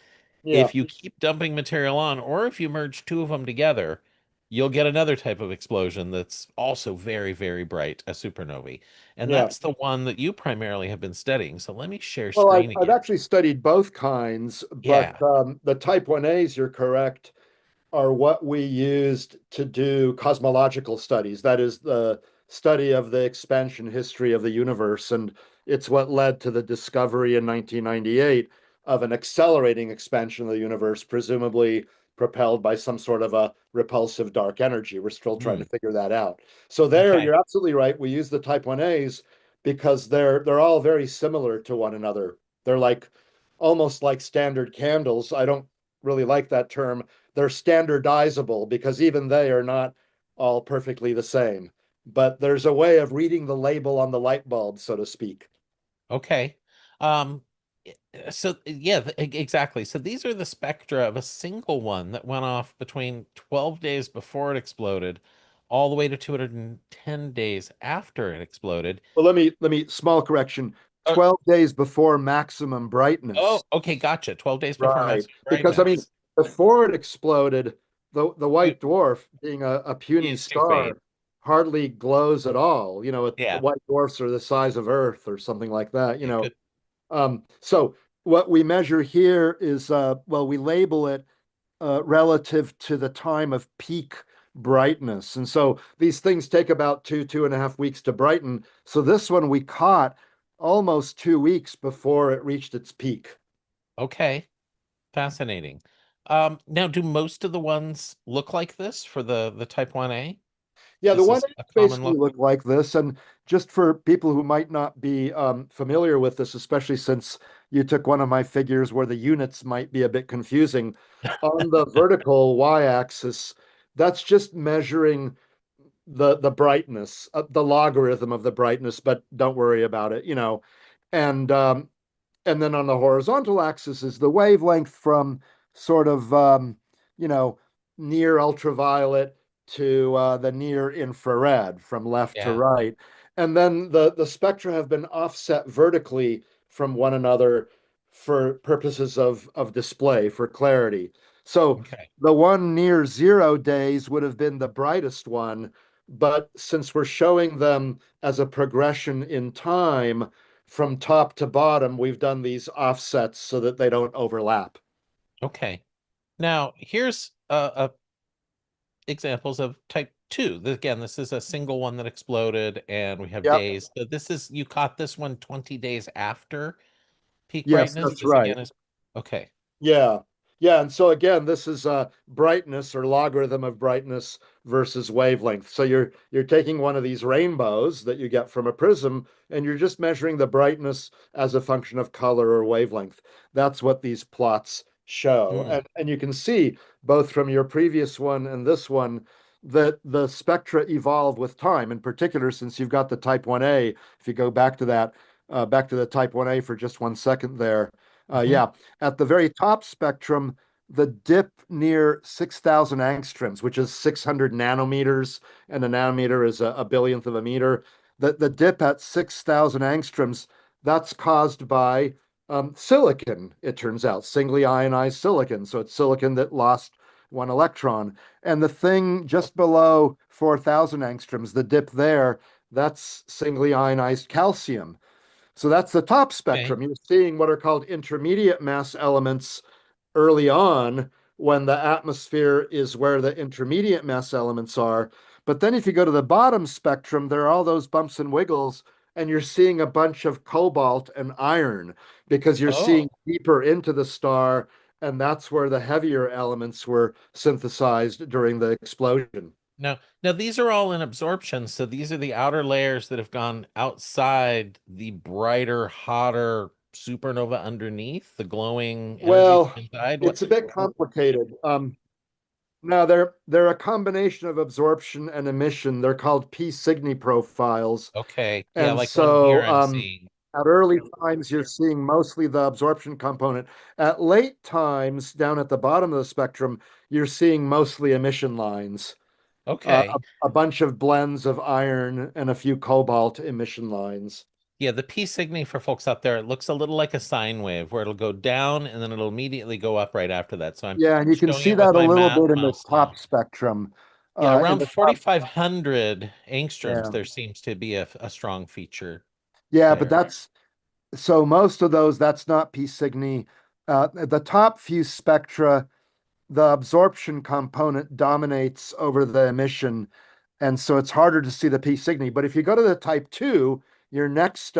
Yeah. If you keep dumping material on, or if you merge two of them together, you'll get another type of explosion that's also very, very bright, a supernovae. And Yeah. that's the one that you primarily have been studying. So let me share Well, I've, screen I've again. actually studied both kinds, but Yeah. the type 1As, you're correct, are what we used to do cosmological studies. That is the study of the expansion history of the universe. And it's what led to the discovery in 1998 of an accelerating expansion of the universe, presumably propelled by some sort of a repulsive dark energy. We're still trying Hmm. to figure that out. So there, Okay. you're absolutely right. We use the type 1As because they're all very similar to one another. They're like almost like standard candles. I don't really like that term. They're standardizable because even they are not all perfectly the same. but there's a way of reading the label on the light bulb, so to speak. Okay. Um, so yeah, exactly. So these are the spectra of a single one that went off between 12 days before it exploded, all the way to 210 days after it exploded. Well, let me small correction. Uh, 12 days before maximum oh, brightness. okay, gotcha. 12 days before Right. maximum Because I mean, brightness. before it exploded, the It white dwarf, being a puny is too faint. star, hardly glows at all. The Yeah, white dwarfs are the size of Earth or something like that, you it know. could. So what we measure here is well, we label it relative to the time of peak brightness. And so these things take about 2.5 weeks to brighten. So this one we caught almost 2 weeks before it reached its peak. Okay, fascinating. Now, do most of the ones look like this for the type 1A? Yeah, the This one is a common basically look. look like this. And just for people who might not be familiar with this, especially since you took one of my figures where the units might be a bit confusing, on the vertical y-axis, that's just measuring the brightness, the logarithm of the brightness, but don't worry about it, you know. And and then on the horizontal axis is the wavelength from sort of you know near ultraviolet to the near infrared from left to Yeah. right. And then the spectra have been offset vertically from one another for purposes of display for clarity. So Okay. the one near 0 days would have been the brightest one, but since we're showing them as a progression in time from top to bottom, we've done these offsets so that they don't overlap. Okay. Now, here's examples of type 2. Again, this is a single one that exploded, and we have Yep. days. So this is, you caught this one 20 days after peak Yes, brightness. that's This right. again is okay. Yeah. Yeah. And so again, this is brightness or logarithm of brightness versus wavelength. So you're taking one of these rainbows that you get from a prism, and you're just measuring the brightness as a function of color or wavelength. That's what these plots show. Hmm. And you can see both from your previous one and this one that the spectra evolve with time. In particular, since you've got the type 1A, if you go back to that, back to the type 1A for just 1 second there. Hmm. Yeah, at the very top spectrum, the dip near 6,000 angstroms, which is 600 nanometers, and a nanometer is a billionth of a meter. The dip at 6,000 angstroms, that's caused by silicon, it turns out, singly ionized silicon. So it's silicon that lost one electron. And the thing just below 4,000 angstroms, the dip there, that's singly ionized calcium. So that's the top Okay. spectrum. You're seeing what are called intermediate mass elements early on when the atmosphere is where the intermediate mass elements are. But then if you go to the bottom spectrum, there are all those bumps and wiggles, and you're seeing a bunch of cobalt and iron because you're seeing Oh. deeper into the star, and that's where the heavier elements were synthesized during the explosion. Now these are all in absorption, so these are the outer layers that have gone outside the brighter, hotter supernova underneath, the glowing energy from Well, inside. What? it's a bit complicated. Now they're a combination of absorption and emission. They're called P Cygni profiles. Okay. Yeah, And like one here so I'm seeing. at early times, you're seeing mostly the absorption component. At late times, down at the bottom of the spectrum, you're seeing mostly emission lines. Okay. A bunch of blends of iron and a few cobalt emission lines. Yeah, the P Cygni for folks out there, it looks a little like a sine wave where it'll go down and then it'll immediately go up right after that. So I'm Yeah, and you can showing see it with that a my little math bit in the mouse now. top spectrum. Yeah, In around the top, 4,500 angstroms, yeah, there seems to be a strong feature yeah, but there. that's so most of those, that's not P Cygni. The top few spectra, the absorption component dominates over the emission, and so it's harder to see the P Cygni. But if you go to the type 2, your next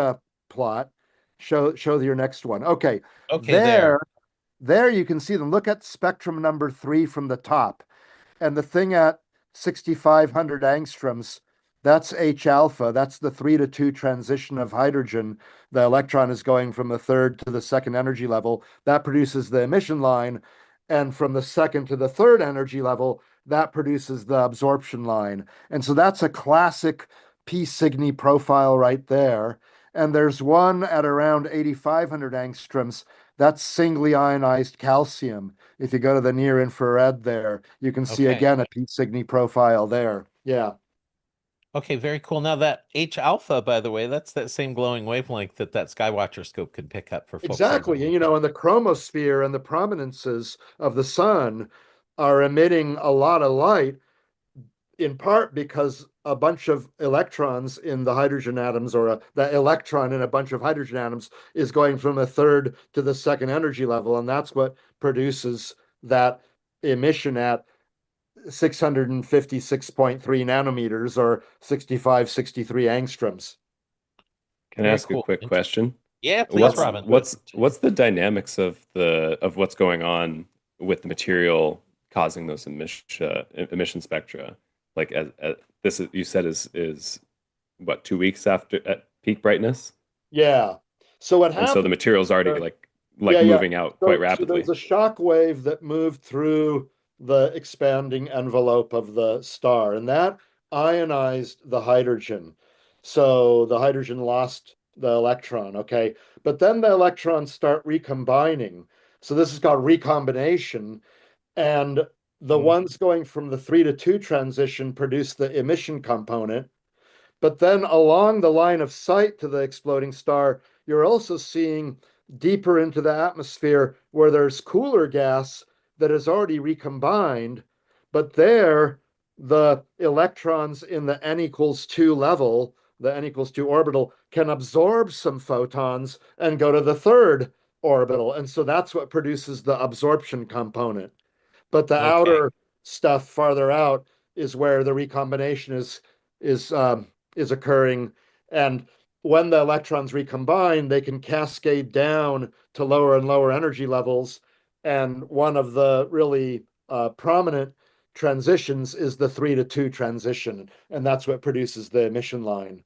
plot, show your next one. Okay, Okay, there. there, there you can see them. Look at spectrum number 3 from the top. And the thing at 6,500 angstroms, that's H alpha. That's the 3 to 2 transition of hydrogen. The electron is going from the third to the second energy level. That produces the emission line. And from the second to the third energy level, that produces the absorption line. And so that's a classic P Cygni profile right there. And there's one at around 8,500 angstroms. That's singly ionized calcium. If you go to the near infrared there, you can see Okay. again a P Cygni profile there. Yeah. Okay, very cool. Now that H alpha, by the way, that's that same glowing wavelength that Skywatcher scope could pick up for folks that Exactly. don't And, look at. and the chromosphere and the prominences of the sun are emitting a lot of light, in part because a bunch of electrons in the hydrogen atoms, or the electron in a bunch of hydrogen atoms, is going from the third to the second energy level. And that's what produces that emission at 656.3 nanometers or 65, 63 angstroms. Can I Very ask a cool. quick question? Yeah, please, What's Robin. what's the dynamics of what's going on with the material causing those emission spectra? Like this is, you said is what, 2 weeks after at peak brightness, Yeah. So what and so the happens? material's already uh, like Yeah, yeah. moving out quite So there's rapidly. a shock wave that moved through the expanding envelope of the star, and that ionized the hydrogen. So the hydrogen lost the electron, okay? But then the electrons start recombining. So this is called recombination. And the Mhm. ones going from the 3 to 2 transition produce the emission component. But then along the line of sight to the exploding star, you're also seeing deeper into the atmosphere where there's cooler gas that is already recombined. But there, the electrons in the n equals 2 level, the n equals 2 orbital, can absorb some photons and go to the third orbital. And so that's what produces the absorption component. But the Okay. outer stuff farther out is where the recombination is is occurring. And when the electrons recombine, they can cascade down to lower and lower energy levels. And one of the really prominent transitions is the 3 to 2 transition, and that's what produces the emission line.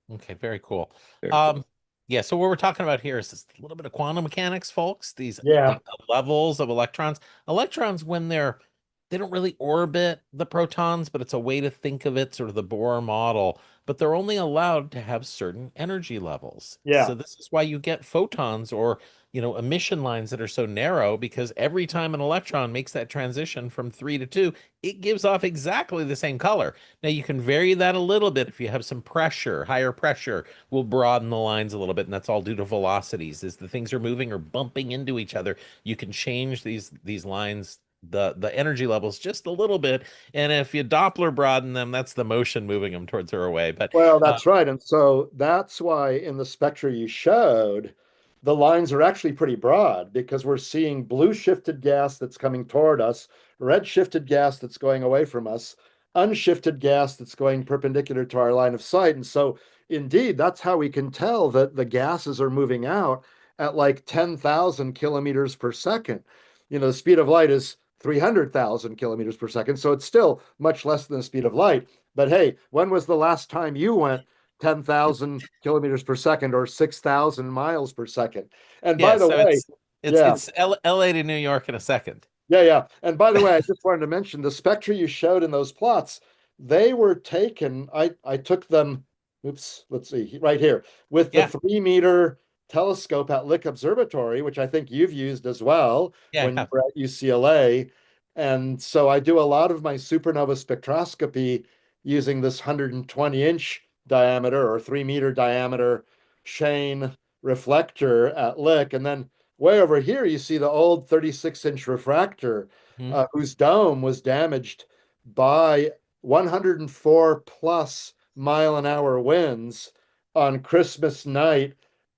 Okay, very cool. Very Um, cool. yeah, so what we're talking about here is just a little bit of quantum mechanics, folks. These Yeah, levels of electrons. Electrons, when they don't really orbit the protons, but it's a way to think of it, sort of the Bohr model, but they're only allowed to have certain energy levels. yeah. So this is why you get photons or, emission lines that are so narrow, because every time an electron makes that transition from 3 to 2, it gives off exactly the same color. Now you can vary that a little bit if you have some pressure. Higher pressure will broaden the lines a little bit, and that's all due to velocities. As the things are moving or bumping into each other, you can change these lines, the energy levels just a little bit. And if you Doppler broaden them, that's the motion moving them towards or away. But Well, that's right. And so that's why in the spectra you showed, the lines are actually pretty broad because we're seeing blue shifted gas that's coming toward us, red shifted gas that's going away from us, unshifted gas that's going perpendicular to our line of sight. And so, indeed, that's how we can tell that the gases are moving out at like 10,000 kilometers per second. The speed of light is 300,000 kilometers per second. So it's still much less than the speed of light. But hey, when was the last time you went 10,000 kilometers per second or 6,000 miles per second? And by yeah, the so way, it's yeah, it's LA to New York in a second. yeah, yeah. And by the way, I just wanted to mention the spectra you showed in those plots, they were taken. I took them, oops, let's see, right here, with the Yeah, 3 meter telescope at Lick Observatory, which I think you've used as well yeah, when you yeah. were at UCLA. And so I do a lot of my supernova spectroscopy using this 120-inch diameter or 3 meter diameter Shane reflector at Lick. And then way over here, you see the old 36-inch refractor, Hmm. whose dome was damaged by 104 plus mile an hour winds on Christmas night,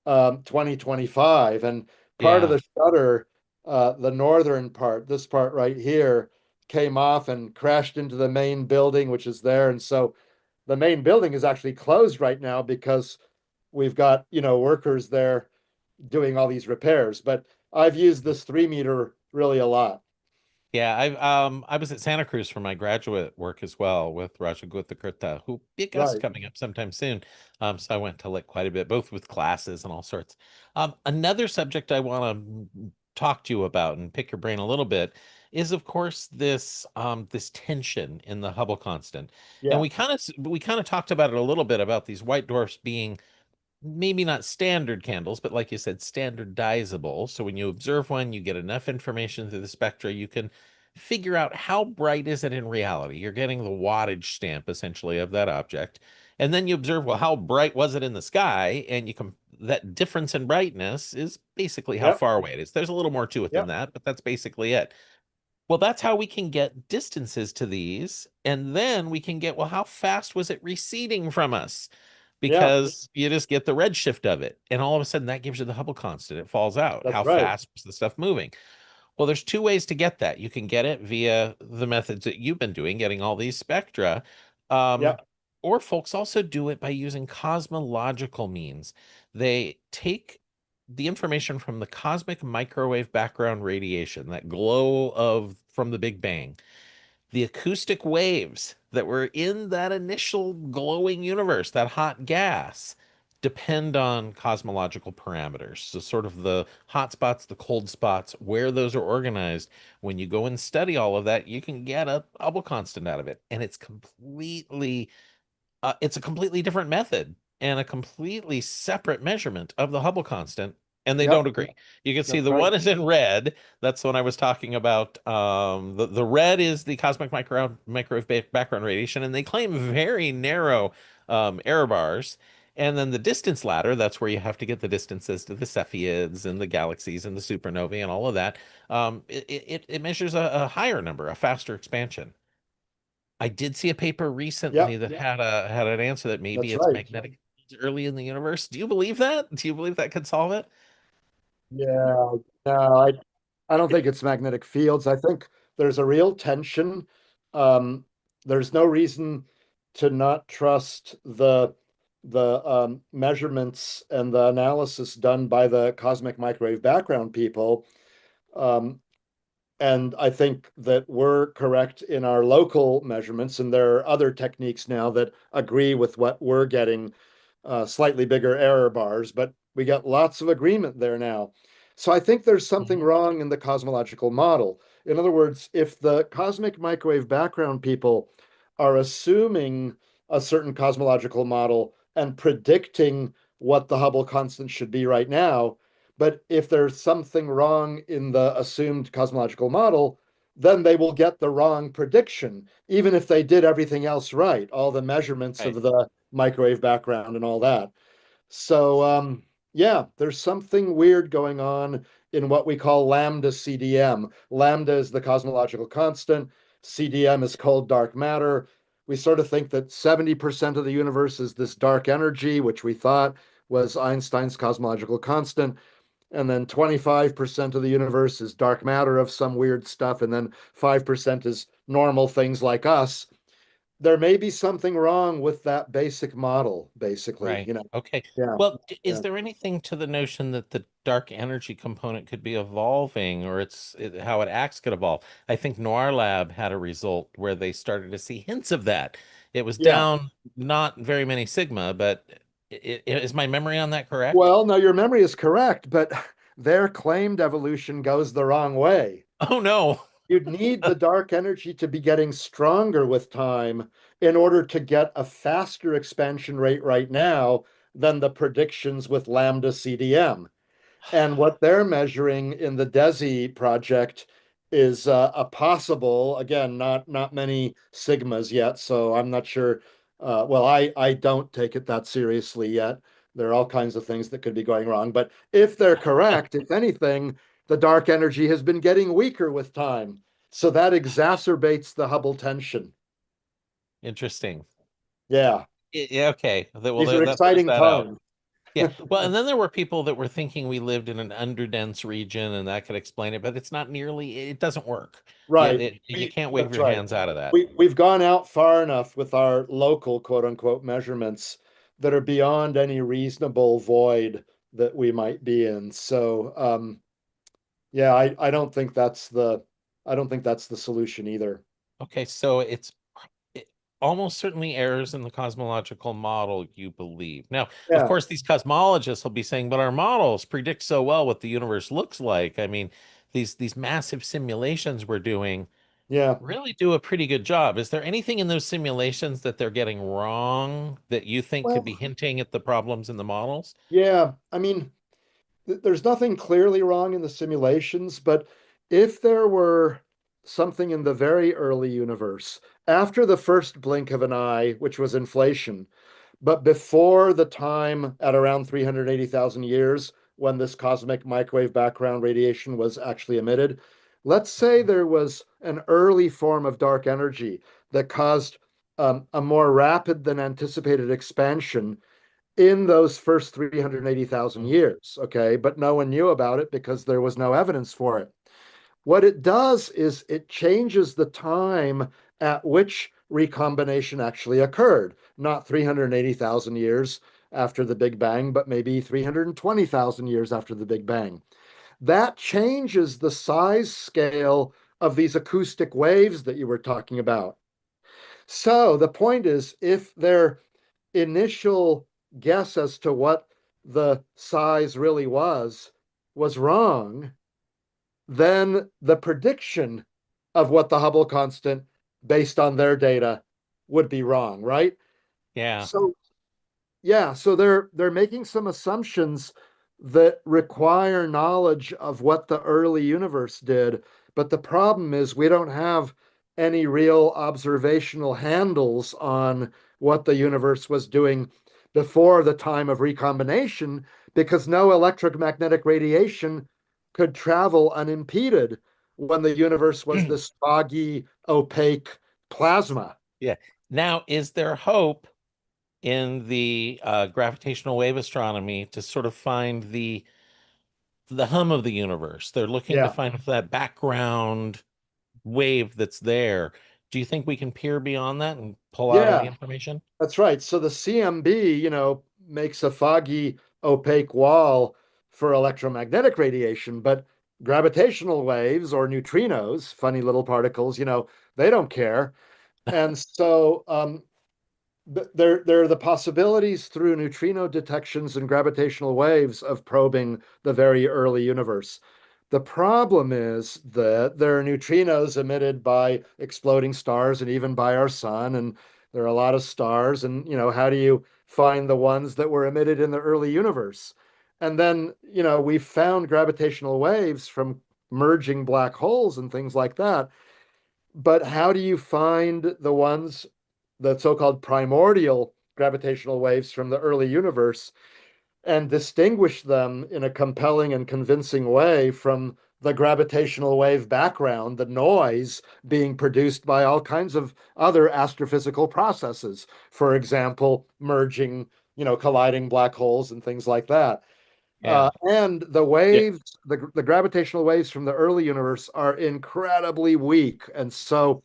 2025. And part of Yeah. the shutter, the northern part, this part right here, came off and crashed into the main building, which is there. And so the main building is actually closed right now because we've got, workers there doing all these repairs. But I've used this 3 meter really a lot. Yeah, I was at Santa Cruz for my graduate work as well with Raja Gutakurta, who be a guest Right. coming up sometime soon. So I went to like quite a bit, both with classes and all sorts. Another subject I want to talk to you about and pick your brain a little bit is, of course, this tension in the Hubble constant. And Yeah. we kind of talked about it a little bit about these white dwarfs being maybe not standard candles, but like you said, standardizable. So when you observe one, you get enough information through the spectra, you can figure out how bright is it in reality. You're getting the wattage stamp essentially of that object. And then you observe, well, how bright was it in the sky? And you can that difference in brightness is basically how Yep. far away it is. There's a little more to it than Yep. that, but that's basically it. Well, that's how we can get distances to these. And then we can get, well, how fast was it receding from us? Yeah. Because you just get the redshift of it. And all of a sudden that gives you the Hubble constant. It falls out. That's How right. fast was the stuff moving? Well, there's two ways to get that. You can get it via the methods that you've been doing, getting all these spectra. Um, Yep. or folks also do it by using cosmological means. They take the information from the cosmic microwave background radiation, that glow of from the Big Bang, the acoustic waves that were in that initial glowing universe, that hot gas, depend on cosmological parameters. So, sort of the hot spots, the cold spots, where those are organized. When you go and study all of that, you can get a Hubble constant out of it. And it's a completely different method and a completely separate measurement of the Hubble constant, and they don't Yep. agree. You can see That's the right. one is in red. That's the one I was talking about. The red is the cosmic microwave background radiation, and they claim very narrow error bars. And then the distance ladder, that's where you have to get the distances to the Cepheids and the galaxies and the supernovae and all of that. It measures a higher number, a faster expansion. I did see a paper recently Yep. that had an answer that maybe That's it's right. magnetic fields early in the universe. Do you believe that? Do you believe that could solve it? Yeah. No, I don't think it's magnetic fields. I think there's a real tension. Um, there's no reason to not trust the measurements and the analysis done by the cosmic microwave background people. Um, And I think that we're correct in our local measurements, and there are other techniques now that agree with what we're getting, slightly bigger error bars, but we got lots of agreement there now. So I think there's something Mhm. wrong in the cosmological model. In other words, if the cosmic microwave background people are assuming a certain cosmological model and predicting what the Hubble constant should be right now, but if there's something wrong in the assumed cosmological model, then they will get the wrong prediction, even if they did everything else right, all the measurements Right. of the microwave background and all that. So, yeah, there's something weird going on in what we call lambda CDM. Lambda is the cosmological constant, CDM is cold dark matter. We sort of think that 70% of the universe is this dark energy, which we thought was Einstein's cosmological constant, and then 25% of the universe is dark matter of some weird stuff, and then 5% is normal things like us. There may be something wrong with that basic model, basically, Right. Okay. Yeah, Well, is yeah. there anything to the notion that the dark energy component could be evolving, or how it acts could evolve? I think Noir Lab had a result where they started to see hints of that. It was Yeah. down not very many sigma, but is my memory on that correct? Well, no, your memory is correct, but their claimed evolution goes the wrong way. Oh no. You'd need the dark energy to be getting stronger with time in order to get a faster expansion rate right now than the predictions with lambda CDM. And what they're measuring in the DESI project is a possible, again, not many sigmas yet, so I'm not sure. Well, I don't take it that seriously yet. There are all kinds of things that could be going wrong, but if they're correct, if anything, the dark energy has been getting weaker with time, so that exacerbates the Hubble tension. Interesting. Yeah, Yeah, okay. Well, these are that throws exciting that out. times. Yeah. Well, and then there were people that were thinking we lived in an underdense region and that could explain it, but it doesn't work. Right. You can't wave That's your right. hands out of that. We've gone out far enough with our local quote unquote measurements that are beyond any reasonable void that we might be in. So yeah, I don't think that's the I don't think that's the solution either. Okay, so it, almost certainly errors in the cosmological model you believe. Now, of Yeah, course, these cosmologists will be saying, but our models predict so well what the universe looks like. I mean, these massive simulations we're doing yeah. really do a pretty good job. Is there anything in those simulations that they're getting wrong that you think could be Well, hinting at the problems in the models? yeah. I mean, there's nothing clearly wrong in the simulations, but if there were something in the very early universe, after the first blink of an eye, which was inflation, but before the time at around 380,000 years when this cosmic microwave background radiation was actually emitted, let's say there was an early form of dark energy that caused a more rapid than anticipated expansion in those first 380,000 Mhm. years, okay? But no one knew about it because there was no evidence for it. What it does is it changes the time at which recombination actually occurred, not 380,000 years after the Big Bang, but maybe 320,000 years after the Big Bang. That changes the size scale of these acoustic waves that you were talking about. So the point is, if their initial guess as to what the size really was wrong, then the prediction of what the Hubble constant based on their data would be wrong, right? Yeah. So yeah, so they're making some assumptions that require knowledge of what the early universe did, but the problem is we don't have any real observational handles on what the universe was doing before the time of recombination because no electromagnetic radiation could travel unimpeded when the universe was this foggy, opaque plasma. Yeah. Now, is there hope in the gravitational wave astronomy to sort of find the hum of the universe? They're looking to Yeah, find that background wave that's there. Do you think we can peer beyond that and pull out any yeah. information? That's right. So the CMB, makes a foggy, opaque wall for electromagnetic radiation, but gravitational waves or neutrinos, funny little particles, they don't care. And so there are the possibilities through neutrino detections and gravitational waves of probing the very early universe. The problem is that there are neutrinos emitted by exploding stars and even by our sun, and there are a lot of stars. And how do you find the ones that were emitted in the early universe? And then we've found gravitational waves from merging black holes and things like that. But how do you find the ones, the so-called primordial gravitational waves from the early universe, and distinguish them in a compelling and convincing way from the gravitational wave background, the noise being produced by all kinds of other astrophysical processes? For example, merging, colliding black holes and things like that. Yeah. And the Yeah, waves, the gravitational waves from the early universe are incredibly weak. And so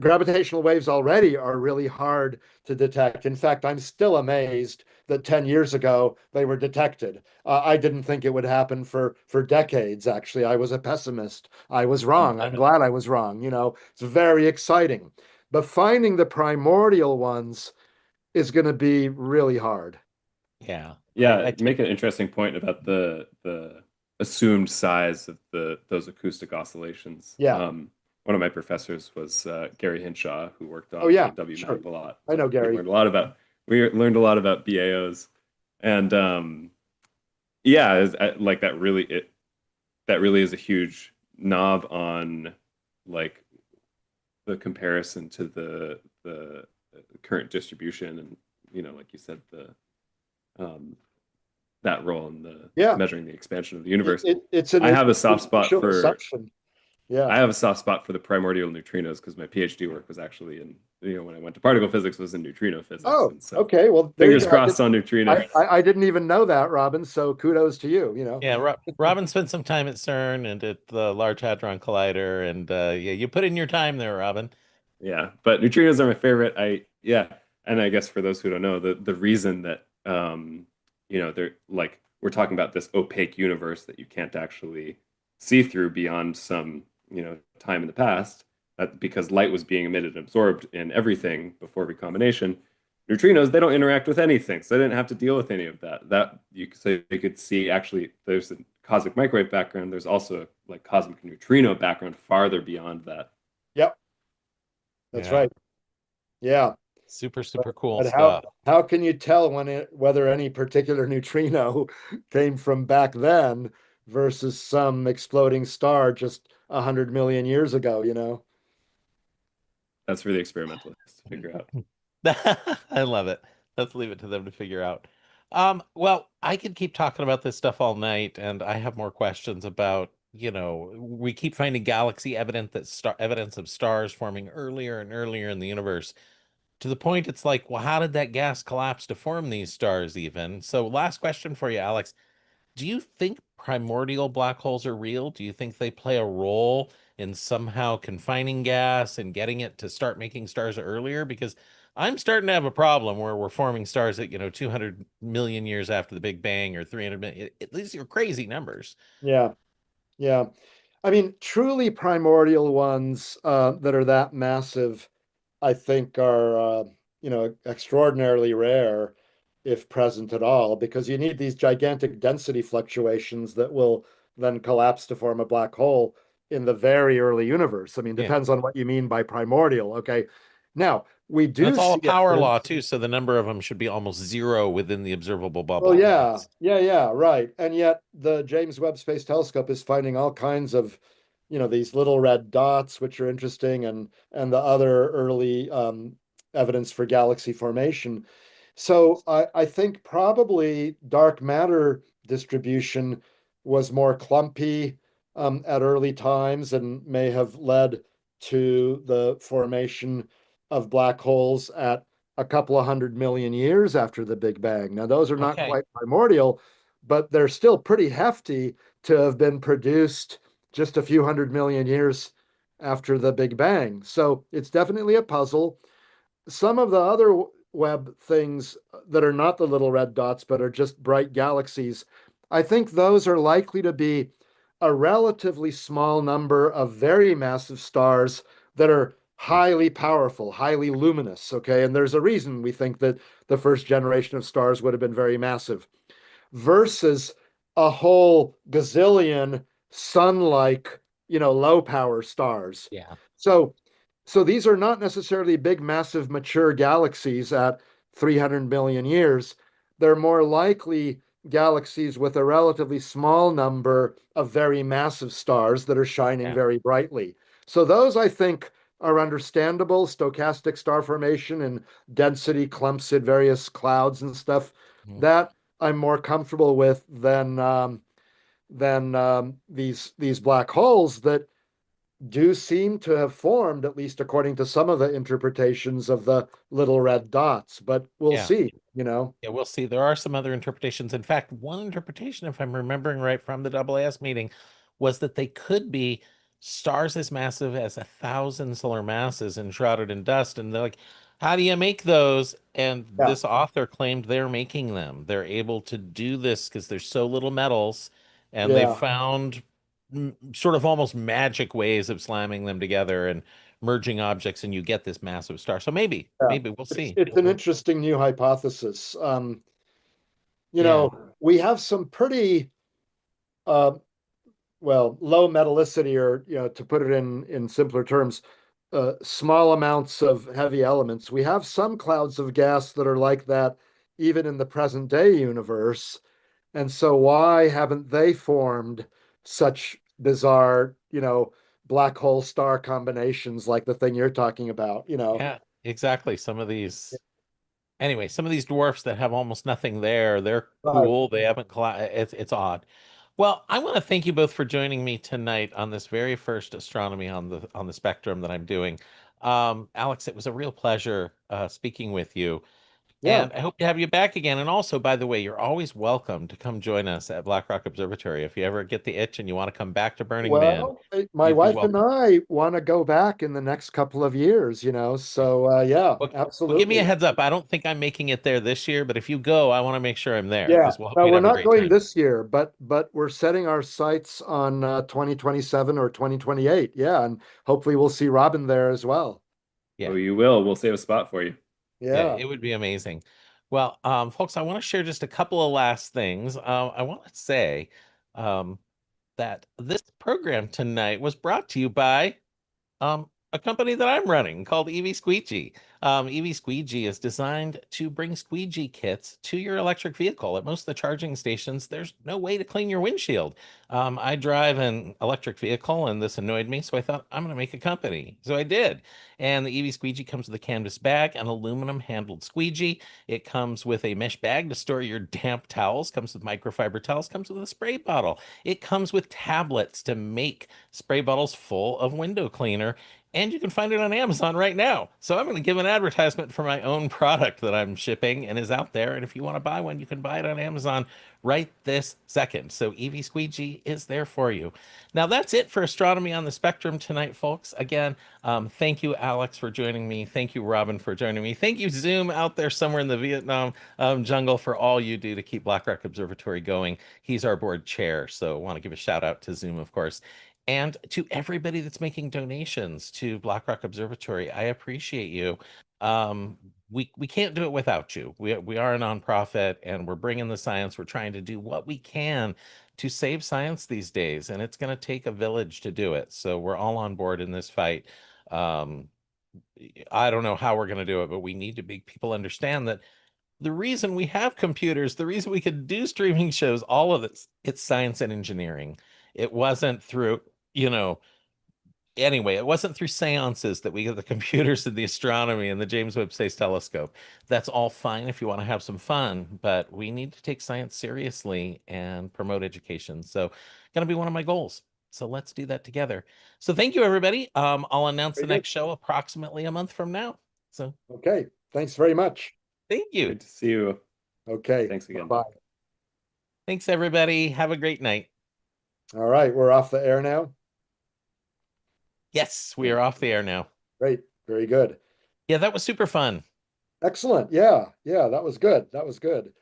gravitational waves already are really hard to detect. In fact, I'm still amazed that 10 years ago they were detected. I didn't think it would happen for decades, actually. I was a pessimist. I was wrong. I'm glad I was wrong. It's very exciting. But finding the primordial ones is going to be really hard. Yeah. yeah. I Make tend an interesting point about the assumed size of the those acoustic oscillations. Yeah. One of my professors was Gary Hinshaw, who worked Oh, on yeah, AW sure. map a lot. I know We Gary. learned a lot about BAOs, and yeah, like that really is a huge knob on like the comparison to the current distribution, and like you said, the um, that role in the Yeah. measuring the expansion of the universe. It's an I have a soft spot initial for assumption. Yeah. I have a soft spot for the primordial neutrinos because my PhD work was actually in, when I went to particle physics was in neutrino physics, Oh, and so okay. Well, there you fingers go. crossed on neutrinos. I didn't even know that, Robin. So kudos to you. Yeah, Robin spent some time at CERN and at the Large Hadron Collider, and yeah, you put in your time there, Robin. Yeah, but neutrinos are my favorite. And I guess for those who don't know, the reason that they're like we're talking about this opaque universe that you can't actually see through beyond some time in the past. because light was being emitted and absorbed in everything before recombination. Neutrinos, they don't interact with anything, so they didn't have to deal with any of that. That you could say they could see actually there's a cosmic microwave background. There's also like cosmic neutrino background farther beyond that. Yep, that's Yeah. right. Yeah. Super, But, super cool but stuff. how can you tell whether any particular neutrino came from back then versus some exploding star just 100 million years ago, you know? That's for the experimentalists to figure out. I love it. Let's leave it to them to figure out. Well, I could keep talking about this stuff all night, and I have more questions about, we keep finding galaxy evidence of stars forming earlier and earlier in the universe, to the point it's like, well, how did that gas collapse to form these stars even? So, last question for you, Alex. Do you think primordial black holes are real? Do you think they play a role in somehow confining gas and getting it to start making stars earlier? Because I'm starting to have a problem where we're forming stars at, 200 million years after the Big Bang or 300 million. These are crazy numbers. Yeah, yeah. I mean, truly primordial ones that are that massive, I think are extraordinarily rare if present at all, because you need these gigantic density fluctuations that will then collapse to form a black hole in the very early universe. I mean, Yeah. depends on what you mean by primordial. Okay. Now, we And it's do all a see power law evidence. too, so the number of them should be almost zero within the observable Well, bubble. yeah, yeah, yeah, right. And yet the James Webb Space Telescope is finding all kinds of, these little red dots, which are interesting, and the other early evidence for galaxy formation. So I think probably dark matter distribution was more clumpy at early times and may have led to the formation of black holes at a couple of 100 million years after the Big Bang. Now, those are not Okay. quite primordial, but they're still pretty hefty to have been produced just a few 100 million years after the Big Bang. So it's definitely a puzzle. Some of the other Webb things that are not the little red dots, but are just bright galaxies, I think those are likely to be a relatively small number of very massive stars that are highly powerful, highly luminous. Okay. And there's a reason we think that the first generation of stars would have been very massive versus a whole gazillion sun-like, low power stars. Yeah. So so these are not necessarily big, massive, mature galaxies at 300 million years. They're more likely galaxies with a relatively small number of very massive stars that are shining Yeah. very brightly. So those, I think, are understandable. Stochastic star formation and density clumps in various clouds and stuff. Mhm. That I'm more comfortable with than these black holes that do seem to have formed, at least according to some of the interpretations of the little red dots. But we'll Yeah. see. Yeah, we'll see. There are some other interpretations. In fact, one interpretation, if I'm remembering right from the AAS meeting, was that they could be stars as massive as 1,000 solar masses enshrouded in dust. And they're like, how do you make those? And Yeah, this author claimed they're making them. They're able to do this because there's so little metals, and they yeah, found sort of almost magic ways of slamming them together and merging objects, and you get this massive star. So yeah. maybe we'll It's see. it's an interesting new hypothesis. Yeah, We have some pretty uh, low metallicity, or to put it in simpler terms, small amounts of heavy elements. We have some clouds of gas that are like that, even in the present day universe. And so why haven't they formed such bizarre, black hole star combinations like the thing you're talking about? yeah, exactly. Some of these dwarfs that have almost nothing there, they're Right. cool. They haven't collapsed. It's odd. Well, I want to thank you both for joining me tonight on this very first astronomy on the spectrum that I'm doing. Alex, it was a real pleasure speaking with you. Yeah. And I hope to have you back again. And also, by the way, you're always welcome to come join us at Black Rock Observatory. If you ever get the itch and you want to come back to Burning Man, Well, my you'd be wife and welcome. I want to go back in the next couple of years, so yeah, Well, give me a absolutely. heads up. I don't think I'm making it there this year, but if you go, I want to make sure I'm there Yeah. because No, we'd we're have a not great going time. this year, but we're setting our sights on 2027 or 2028. Yeah, and hopefully we'll see Robin there as well. Oh, Yeah. you will. We'll save a spot for you. Yeah, Yeah. it would be amazing. Well, folks, I want to share just a couple of last things. I want to say um, that this program tonight was brought to you by a company that I'm running called EV Squeegee. EV Squeegee is designed to bring squeegee kits to your electric vehicle. At most of the charging stations, there's no way to clean your windshield. I drive an electric vehicle, and this annoyed me, so I thought I'm going to make a company. So I did. And the EV Squeegee comes with a canvas bag, an aluminum handled squeegee. It comes with a mesh bag to store your damp towels, comes with microfiber towels, comes with a spray bottle. It comes with tablets to make spray bottles full of window cleaner, and you can find it on Amazon right now. So I'm going to give an advertisement for my own product that I'm shipping and is out there. And if you want to buy one, you can buy it on Amazon right this second. So EV Squeegee is there for you. Now that's it for Astronomy on the Spectrum tonight, folks. Again, thank you, Alex, for joining me. Thank you, Robin, for joining me. Thank you, Zoom, out there somewhere in the Vietnam jungle, for all you do to keep Black Rock Observatory going. He's our board chair, so I want to give a shout out to Zoom, of course. And to everybody that's making donations to Black Rock Observatory, I appreciate you. Um, we can't do it without you. We are a nonprofit, and we're bringing the science. We're trying to do what we can to save science these days, and it's going to take a village to do it. So we're all on board in this fight. Um, I don't know how we're going to do it, but we need to make people understand that the reason we have computers, the reason we could do streaming shows, all of this, it's science and engineering. It wasn't through, you know, anyway, it wasn't through seances that we get the computers and the astronomy and the James Webb Space Telescope. That's all fine if you want to have some fun, but we need to take science seriously and promote education. So, going to be one of my goals. So let's do that together. So thank you, everybody. I'll announce the Very good. next show approximately a month from now. So Okay. Thanks very much. thank you. Good to see you. Okay. Thanks again. Bye. Thanks, everybody. Have a great night. All right. We're off the air now. Yes, we are off the air now. Great. Very good. Yeah, that was super fun. Excellent. Yeah. Yeah. That was good. That was good.